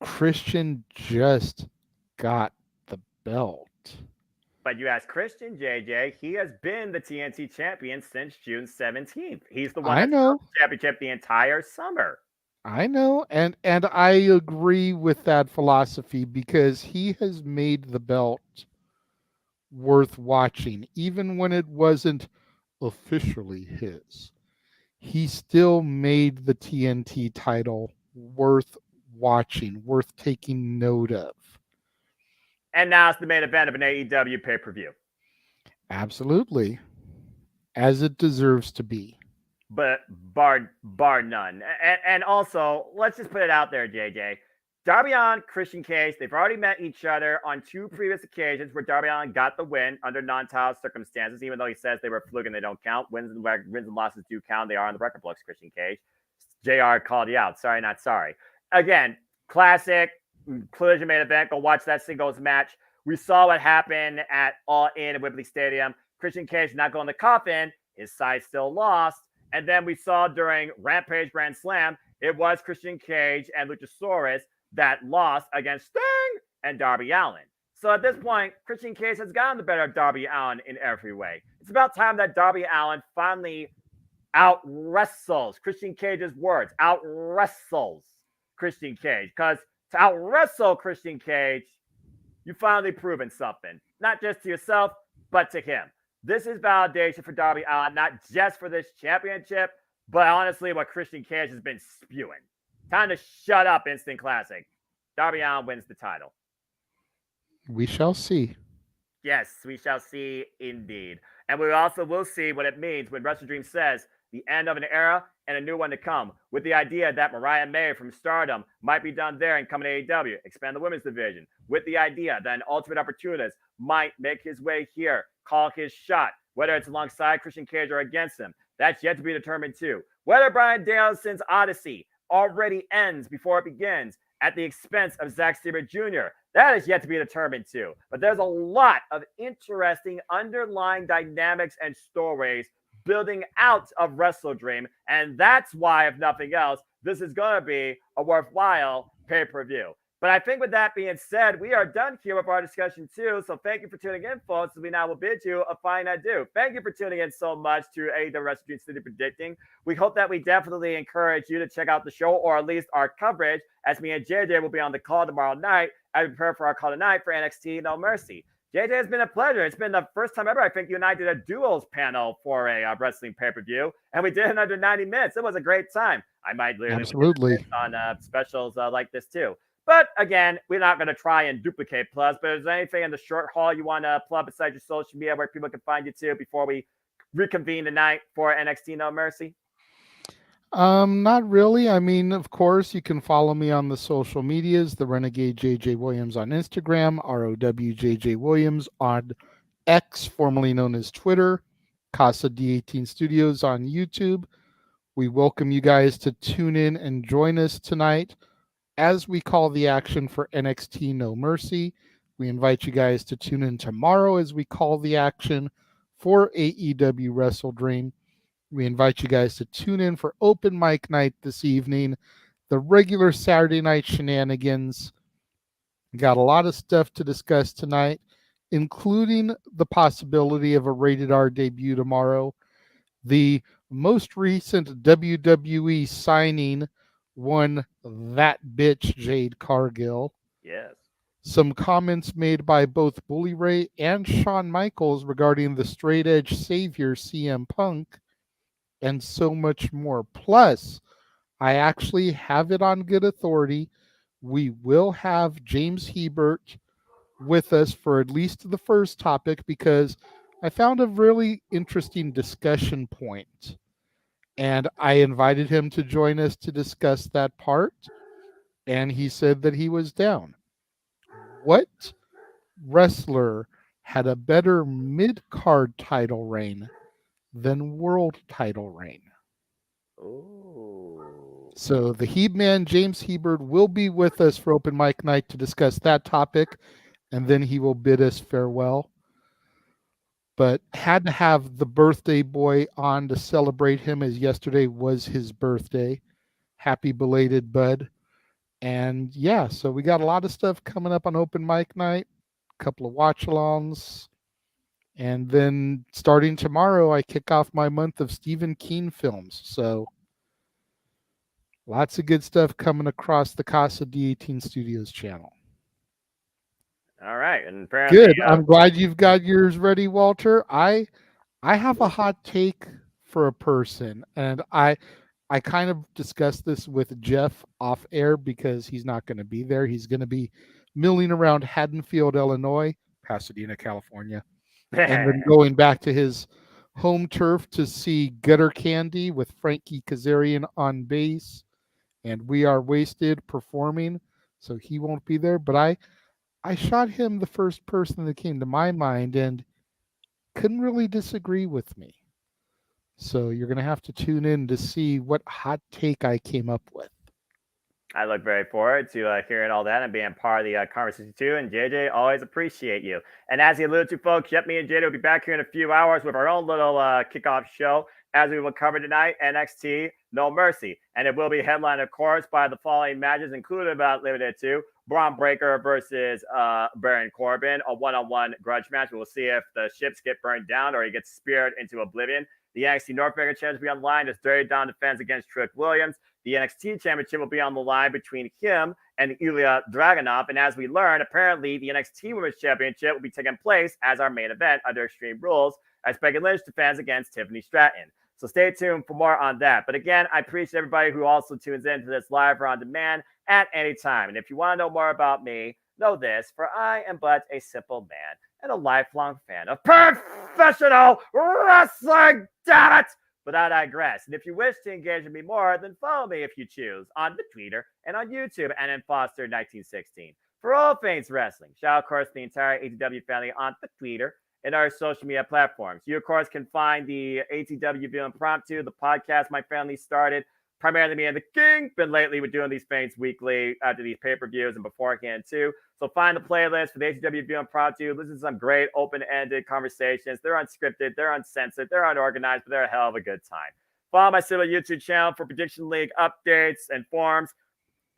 Christian just got the belt. But you ask Christian, JJ, he has been the TNT champion since June 17th. He's the one that's held the championship the entire summer. I know, and I agree with that philosophy because he has made the belt worth watching, even when it wasn't officially his. He still made the TNT title worth watching, worth taking note of. And now it's the main event of an AEW pay-per-view. Absolutely. As it deserves to be. But bar none. And also, let's just put it out there, JJ. Darby Allin, Christian Cage, they've already met each other on 2 previous occasions where Darby Allin got the win under non-title circumstances, even though he says they were fluke and they don't count. Wins and losses do count. They are on the record books, Christian Cage. JR called you out. Sorry, not sorry. Again, classic Collision main event. Go watch that singles match. We saw what happened at All In at Wembley Stadium. Christian Cage not going to the coffin. His side still lost. And then we saw during Rampage Grand Slam, it was Christian Cage and Luchasaurus that lost against Sting and Darby Allin. So at this point, Christian Cage has gotten the better of Darby Allin in every way. It's about time that Darby Allin finally out-wrestles, Christian Cage's words, out-wrestles Christian Cage. Because to out-wrestle Christian Cage, you've finally proven something. Not just to yourself, but to him. This is validation for Darby Allin, not just for this championship, but honestly what Christian Cage has been spewing. Time to shut up, Instant Classic. Darby Allin wins the title. We shall see. Yes, we shall see indeed. And we also will see what it means when WrestleDream says the end of an era and a new one to come, with the idea that Mariah May from Stardom might be done there and come to AEW, expand the women's division, with the idea that an Ultimate Opportunist might make his way here, call his shot, whether it's alongside Christian Cage or against him. That's yet to be determined too. Whether Bryan Danielson's Odyssey already ends before it begins at the expense of Zack Sabre Jr., that is yet to be determined too. But there's a lot of interesting underlying dynamics and stories building out of WrestleDream. And that's why, if nothing else, this is going to be a worthwhile pay-per-view. But I think with that being said, we are done here with our discussion too. So thank you for tuning in, folks. We now will bid you a fine adieu. Thank you for tuning in so much to AEW WrestleDream City Predicting. We hope that we definitely encourage you to check out the show, or at least our coverage, as me and JJ will be on the call tomorrow night as we prepare for our call tonight for NXT No Mercy. JJ, it's been a pleasure. It's been the first time ever I think you and I did a duos panel for a wrestling pay-per-view, and we did it under 90 minutes. It was a great time. I might literally Absolutely on specials like this too. But again, we're not going to try and duplicate Plus. But is there anything in the short haul you want to plug besides your social media where people can find you too before we reconvene tonight for NXT No Mercy? Not really. I mean, of course, you can follow me on the social medias, the Renegade JJ Williams on Instagram, ROWJJ Williams on X, formerly known as Twitter, Casa D18 Studios on YouTube. We welcome you guys to tune in and join us tonight as we call the action for NXT No Mercy. We invite you guys to tune in tomorrow as we call the action for AEW WrestleDream. We invite you guys to tune in for open mic night this evening, the regular Saturday night shenanigans. We got a lot of stuff to discuss tonight, including the possibility of a rated R debut tomorrow. The most recent WWE signing, one that bitch Jade Cargill. Yes. Some comments made by both Bully Ray and Shawn Michaels regarding the straight edge savior CM Punk, and so much more. Plus, I actually have it on good authority. We will have James Hebert with us for at least the first topic, because I found a really interesting discussion point. And I invited him to join us to discuss that part. And he said that he was down. What wrestler had a better mid-card title reign than world title reign? Ooh. So the He-Man James Hebert will be with us for open mic night to discuss that topic, and then he will bid us farewell. But had to have the birthday boy on to celebrate him, as yesterday was his birthday. Happy belated, bud. And yeah, so we got a lot of stuff coming up on open mic night, a couple of watch-alongs. And then starting tomorrow, I kick off my month of Stephen King films. So lots of good stuff coming across the Casa D18 Studios channel. All right. And apparently, Good. I'm glad you've got yours ready, Walter. I have a hot take for a person, and I kind of discussed this with Jeff off air because he's not going to be there. He's going to be milling around Haddonfield, Illinois, Pasadena, California, and then going back to his home turf to see Gutter Candy with Frankie Kazarian on bass, and We Are Wasted performing, so he won't be there. But I shot him the first person that came to my mind and couldn't really disagree with me. So you're going to have to tune in to see what hot take I came up with. I look very forward to hearing all that and being part of the conversation too. And JJ, always appreciate you. And as he alluded to, folks, yep, me and JJ will be back here in a few hours with our own little kickoff show, as we will cover tonight NXT No Mercy. And it will be headlined, of course, by the following matches, including about limited to Braun Breaker versus Baron Corbin, a one-on-one grudge match. We will see if the ships get burned down or he gets speared into oblivion. The NXT North American Championship will be on the line as Dirty Don defends against Trick Williams. The NXT Championship will be on the line between him and Ilya Dragunov. And as we learn, apparently the NXT Women's Championship will be taking place as our main event under Extreme Rules as Becky Lynch defends against Tiffany Stratton. So stay tuned for more on that. But again, I appreciate everybody who also tunes into this live or on demand at any time. And if you want to know more about me, know this, for I am but a simple man and a lifelong fan of professional wrestling. Damn it! But I digress. And if you wish to engage with me more, then follow me if you choose on the Twitter and on YouTube and in Foster 1916 for all things wrestling. Shout out, of course, the entire AEW family on the Twitter and our social media platforms. You, of course, can find the AEW View Impromptu, the podcast my family started primarily me and the King, been lately with doing these things weekly after these pay-per-views and beforehand too. So find the playlist for the AEW View and Prod 2. Listen to some great open-ended conversations. They're unscripted, they're uncensored, they're unorganized, but they're a hell of a good time. Follow my civil YouTube channel for Prediction League updates and forums.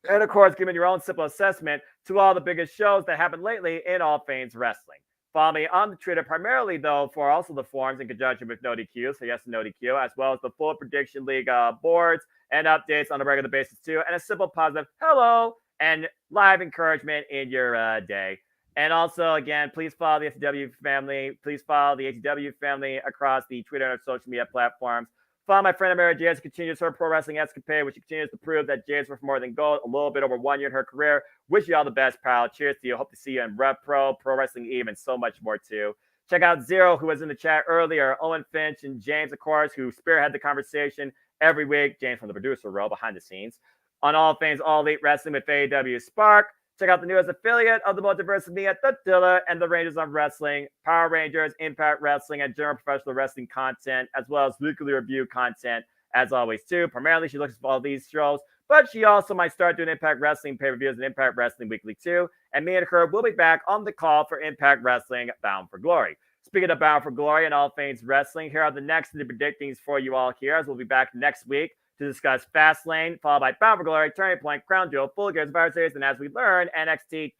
And of course, giving your own simple assessment to all the biggest shows that happened lately in all things wrestling. Follow me on the Twitter primarily, though, for also the forums in conjunction with NoDQ, so yes, NoDQ, as well as the full Prediction League boards and updates on a regular basis, too, and a simple positive hello and live encouragement in your day. And also, again, please follow the AEW family. Please follow the AEW family across the Twitter and social media platforms. Follow my friend Amara Jazz, continues her pro wrestling escapade, which continues to prove that Jazz worth more than gold. A little bit over 1 year in her career. Wish you all the best, pal. Cheers to you. Hope to see you in Rev Pro, Pro Wrestling Eve, and so much more too. Check out Zero, who was in the chat earlier, Owen Finch, and James, of course, who spearhead the conversation every week. James from the producer role behind the scenes on all things All Elite Wrestling with AEW Spark. Check out the newest affiliate of the Multiverse of Me at The Dilla and the Rangers on Wrestling, Power Rangers, Impact Wrestling, and general professional wrestling content, as well as weekly review content, as always, too. Primarily, she looks for all these shows, but she also might start doing Impact Wrestling pay-per-views and Impact Wrestling Weekly, too. And me and her will be back on the call for Impact Wrestling Bound for Glory. Speaking of Bound for Glory and all things wrestling, here are the next of the predictings for you all here, as we'll be back next week to discuss Fastlane, followed by Bound for Glory, Turning Point, Crown Jewel, Full Gear, Survivor Series, and as we learn, NXT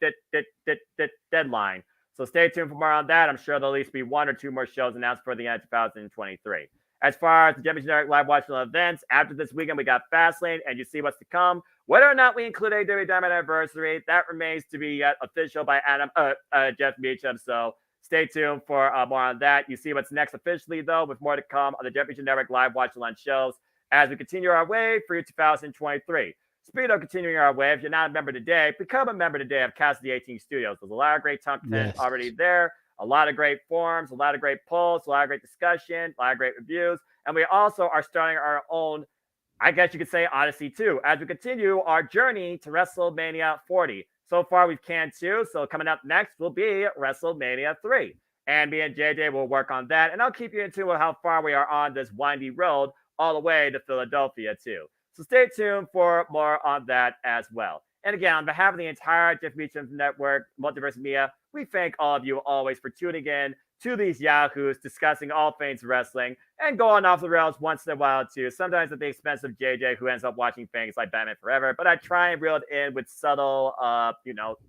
Deadline. So stay tuned for more on that. I'm sure there'll at least be 1 or 2 more shows announced for the end of 2023. As far as the Championship Network live watching events, after this weekend, we got Fastlane, and you see what's to come. Whether or not we include a AEW Diamond Anniversary, that remains to be yet official by Jeff Meacham. So stay tuned for more on that. You see what's next officially, though, with more to come on the Championship Network live watch along shows as we continue our way through 2023. Speaking of continuing our way, if you're not a member today, become a member today of Cassidy 18 Studios. There's a lot of great content already there, a lot of great forums, a lot of great polls, a lot of great discussion, a lot of great reviews. And we also are starting our own, I guess you could say, Odyssey too, as we continue our journey to WrestleMania 40. So far, we've canned 2, so coming up next will be WrestleMania 3. And me and JJ will work on that, and I'll keep you in tune with how far we are on this windy road all the way to Philadelphia, too. So stay tuned for more on that as well. And again, on behalf of the entire Jeff Meacham Network, Multiverse Media, we thank all of you always for tuning in to these yahoos discussing all things wrestling and going off the rails once in a while, too. Sometimes at the expense of JJ, who ends up watching things like Batman Forever. But I try and reel it in with subtle,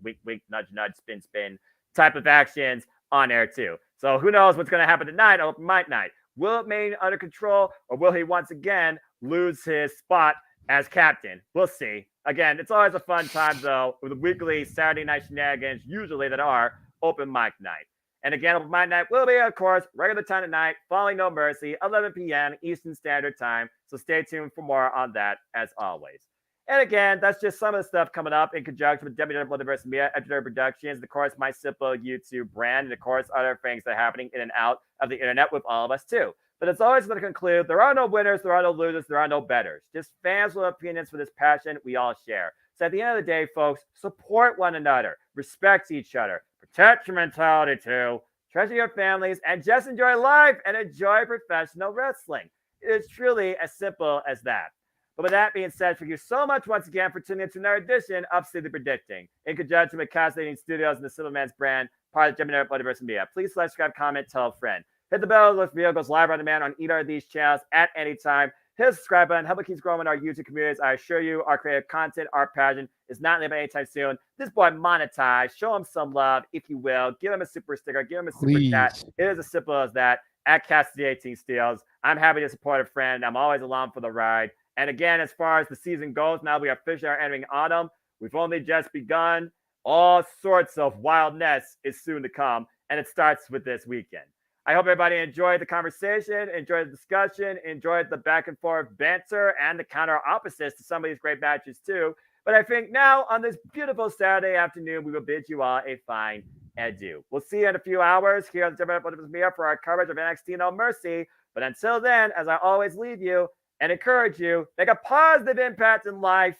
wink, wink, nudge, nudge, spin, spin type of actions on air, too. So who knows what's going to happen tonight? Open mic night. Will it remain under control, or will he once again lose his spot as captain? We'll see. Again, it's always a fun time, though, with the weekly Saturday night shenanigans, usually that are open mic night. And again, open mic night will be, of course, regular time tonight, following No Mercy, 11 p.m. Eastern Standard Time. So stay tuned for more on that, as always. And again, that's just some of the stuff coming up in conjunction with WW Multiverse Media, Episode Productions, and of course, my simple YouTube brand, and of course, other things that are happening in and out of the internet with all of us too. But as always, going to conclude, there are no winners, there are no losers, there are no betters. Just fans with opinions for this passion we all share. So at the end of the day, folks, support one another, respect each other, protect your mentality too, treasure your families, and just enjoy life and enjoy professional wrestling. It is truly as simple as that. But with that being said, thank you so much once again for tuning in to another edition of City Predicting. In conjunction with Cassidy Studios and the Silverman's brand, part of Gemini Multiverse Media. Please subscribe, comment, tell a friend. Hit the bell, this video goes live on demand on either of these channels at any time. Hit the subscribe button, help it keep growing our YouTube communities. I assure you, our creative content, our passion is not leaving anytime soon. This boy monetized. Show him some love, if you will. Give him a super sticker, give him a super chat. It is as simple as that. At Cassidy 18 Steels. I'm happy to support a friend. I'm always along for the ride. And again, as far as the season goes, now we officially are entering autumn. We've only just begun. All sorts of wildness is soon to come, and it starts with this weekend. I hope everybody enjoyed the conversation, enjoyed the discussion, enjoyed the back and forth banter, and the counter opposites to some of these great matches too. But I think now, on this beautiful Saturday afternoon, we will bid you all a fine adieu. We'll see you in a few hours here on the WRESTLEDREAM Media for our coverage of NXT No Mercy. But until then, as I always leave you, and encourage you, make a positive impact in life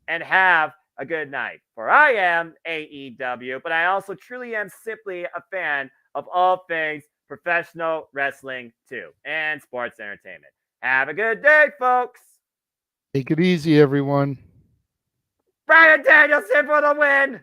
and have a good night. For I am AEW, but I also truly am simply a fan of all things professional wrestling too, and sports entertainment. Have a good day, folks. Take it easy, everyone. Bryan Danielson for the win.